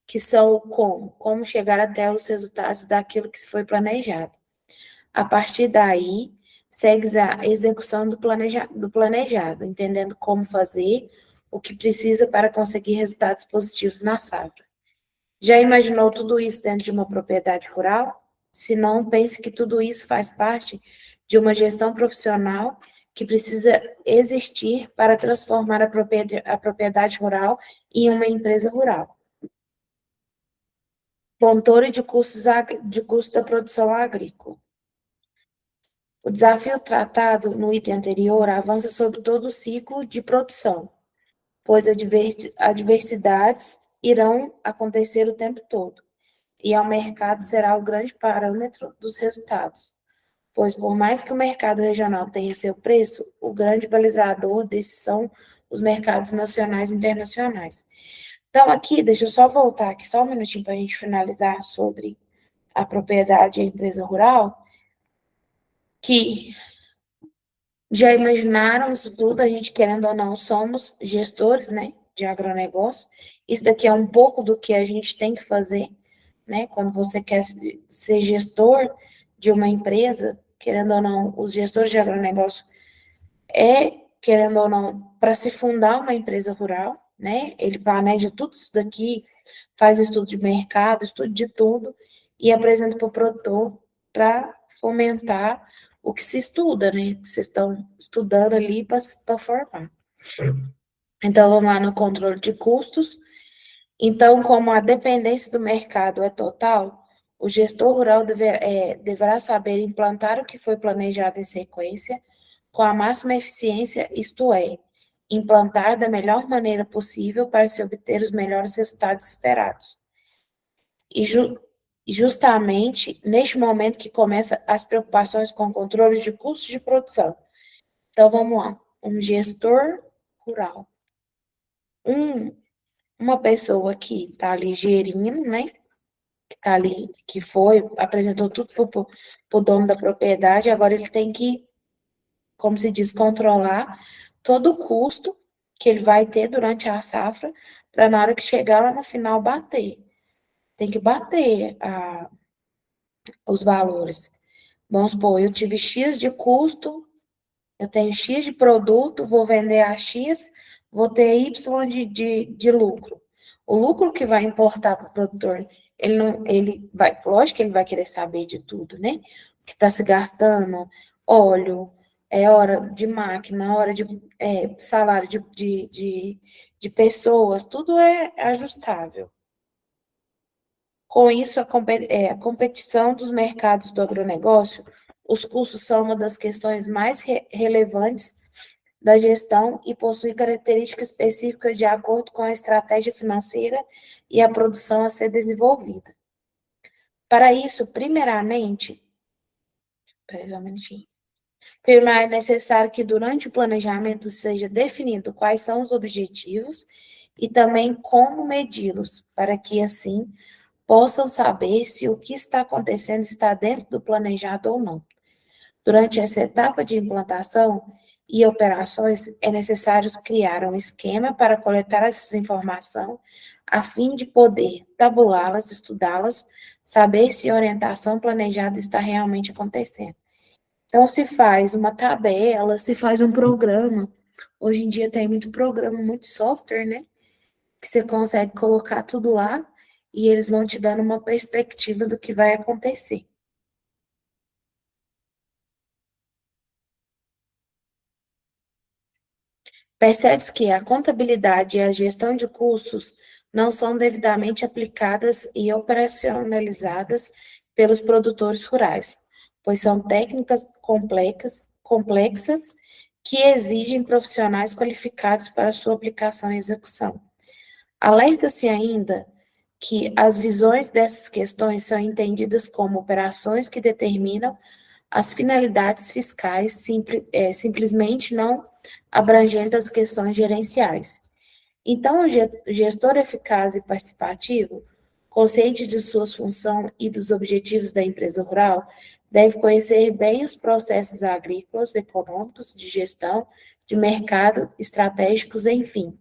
que são como chegar até os resultados daquilo que foi planejado. A partir daí, segue a execução do planejado, entendendo como fazer, o que precisa para conseguir resultados positivos na safra. Já imaginou tudo isso dentro de uma propriedade rural? Se não, pense que tudo isso faz parte de uma gestão profissional que precisa existir para transformar a propriedade rural em uma empresa rural. Controle de custos da produção agrícola. O desafio tratado no item anterior avança sobre todo o ciclo de produção, pois adversidades irão acontecer o tempo todo, e ao mercado será o grande parâmetro dos resultados, pois por mais que o mercado regional tenha seu preço, o grande balizador desses são os mercados nacionais e internacionais. Então, aqui, deixa eu só voltar aqui só um minutinho para a gente finalizar sobre a propriedade e a empresa rural, que já imaginaram isso tudo, a gente querendo ou não, somos gestores, né, de agronegócio. Isso daqui é um pouco do que a gente tem que fazer, né, quando você quer ser gestor de uma empresa, querendo ou não, os gestores de agronegócio querendo ou não, para se fundar uma empresa rural, né, ele planeja tudo isso daqui, faz estudo de mercado, estudo de tudo, e apresenta para o produtor para fomentar o que se estuda, né? Que vocês estão estudando ali para formar. Então, vamos lá no controle de custos. Então, como a dependência do mercado é total, o gestor rural deverá saber implantar o que foi planejado em sequência com a máxima eficiência, isto é, implantar da melhor maneira possível para se obter os melhores resultados esperados. E justamente neste momento que começam as preocupações com controle de custos de produção. Então, vamos lá. Um gestor rural. Uma pessoa que está ali gerindo, né? Que está ali, que apresentou tudo para o dono da propriedade, agora ele tem que, como se diz, controlar todo o custo que ele vai ter durante a safra, para na hora que chegar lá no final bater. Tem que bater os valores. Vamos supor, eu tive X de custo, eu tenho X de produto, vou vender a X, vou ter Y de lucro. O lucro que vai importar para o produtor, ele vai, lógico que ele vai querer saber de tudo, né? O que está se gastando, óleo, hora de máquina, hora de salário de pessoas, tudo é ajustável. Com isso, a competição dos mercados do agronegócio, os custos são uma das questões mais relevantes da gestão e possuem características específicas de acordo com a estratégia financeira e a produção a ser desenvolvida. Para isso, primeiramente, é necessário que durante o planejamento seja definido quais são os objetivos e também como medi-los, para que assim possam saber se o que está acontecendo está dentro do planejado ou não. Durante essa etapa de implantação e operações, é necessário criar um esquema para coletar essas informações, a fim de poder tabulá-las, estudá-las saber se a orientação planejada está realmente acontecendo. Então, se faz uma tabela, se faz um programa. Hoje em dia tem muito programa, muito software, né? Que você consegue colocar tudo lá e eles vão te dando uma perspectiva do que vai acontecer. Percebe-se que a contabilidade e a gestão de custos não são devidamente aplicadas e operacionalizadas pelos produtores rurais, pois são técnicas complexas que exigem profissionais qualificados para sua aplicação e execução. Alerta-se ainda que as visões dessas questões são entendidas como operações que determinam as finalidades fiscais, simplesmente não abrangendo as questões gerenciais. Então, o gestor eficaz e participativo, consciente de sua função e dos objetivos da empresa rural, deve conhecer bem os processos agrícolas, econômicos, de gestão, de mercado, estratégicos, enfim,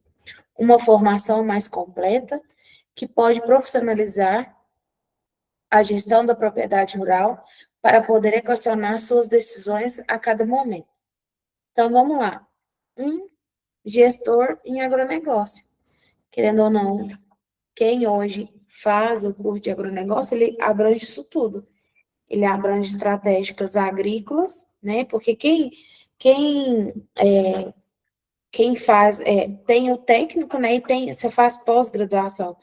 uma formação mais completa que pode profissionalizar a gestão da propriedade rural para poder equacionar suas decisões a cada momento. Então, vamos lá. Um gestor em agronegócio. Querendo ou não, quem hoje faz o curso de agronegócio, ele abrange isso tudo. Ele abrange estratégicas agrícolas, né? Porque quem faz, tem o técnico, né? E você faz pós-graduação.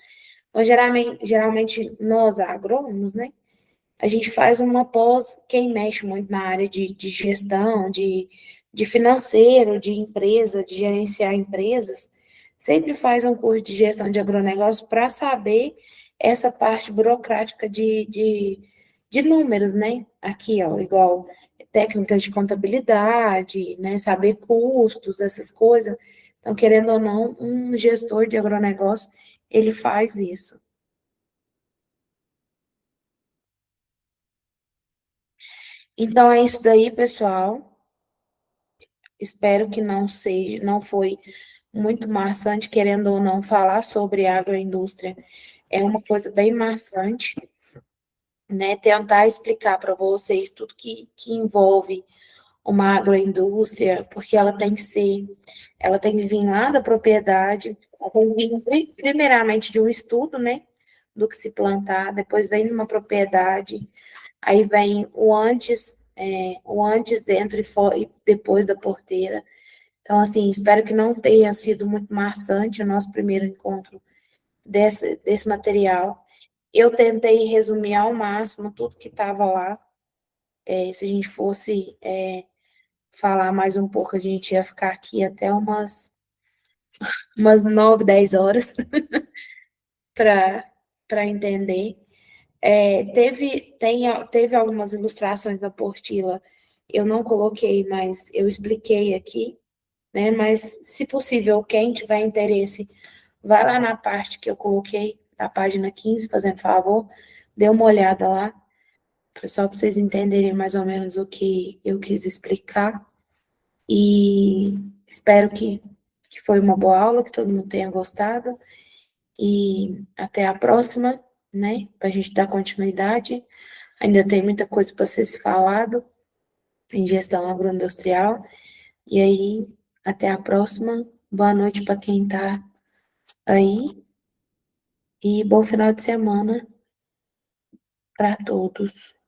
Então, geralmente, nós, agrônomos, né? A gente faz uma pós, quem mexe muito na área de gestão, de financeiro, de empresa, de gerenciar empresas, sempre faz um curso de gestão de agronegócio para saber essa parte burocrática de números, né? Aqui, ó, igual técnicas de contabilidade, né? Saber custos, essas coisas. Então, querendo ou não, um gestor de agronegócio, ele faz isso. Então, é isso daí, pessoal. Espero que não seja, não foi muito maçante, querendo ou não, falar sobre agroindústria. É uma coisa bem maçante, né? Tentar explicar para vocês tudo que envolve uma agroindústria, porque ela tem que vir lá da propriedade, ela tem que vir primeiramente de um estudo, né? Do que se plantar, depois vem numa propriedade, aí vem o antes, dentro e depois da porteira. Então, assim, espero que não tenha sido muito maçante o nosso primeiro encontro desse material. Eu tentei resumir ao máximo tudo que estava lá. Se a gente fosse falar mais um pouco, a gente ia ficar aqui até umas 9, 10 horas para entender. Teve algumas ilustrações da apostila, eu não coloquei, mas eu expliquei aqui, né? Mas, se possível, quem tiver interesse, vai lá na parte que eu coloquei, da página 15, fazendo favor, dê uma olhada lá, só para vocês entenderem mais ou menos o que eu quis explicar. E espero que foi uma boa aula, que todo mundo tenha gostado. E até a próxima, né? Para a gente dar continuidade. Ainda tem muita coisa para ser se falado em gestão agroindustrial. E aí, até a próxima. Boa noite para quem está aí. E bom final de semana para todos.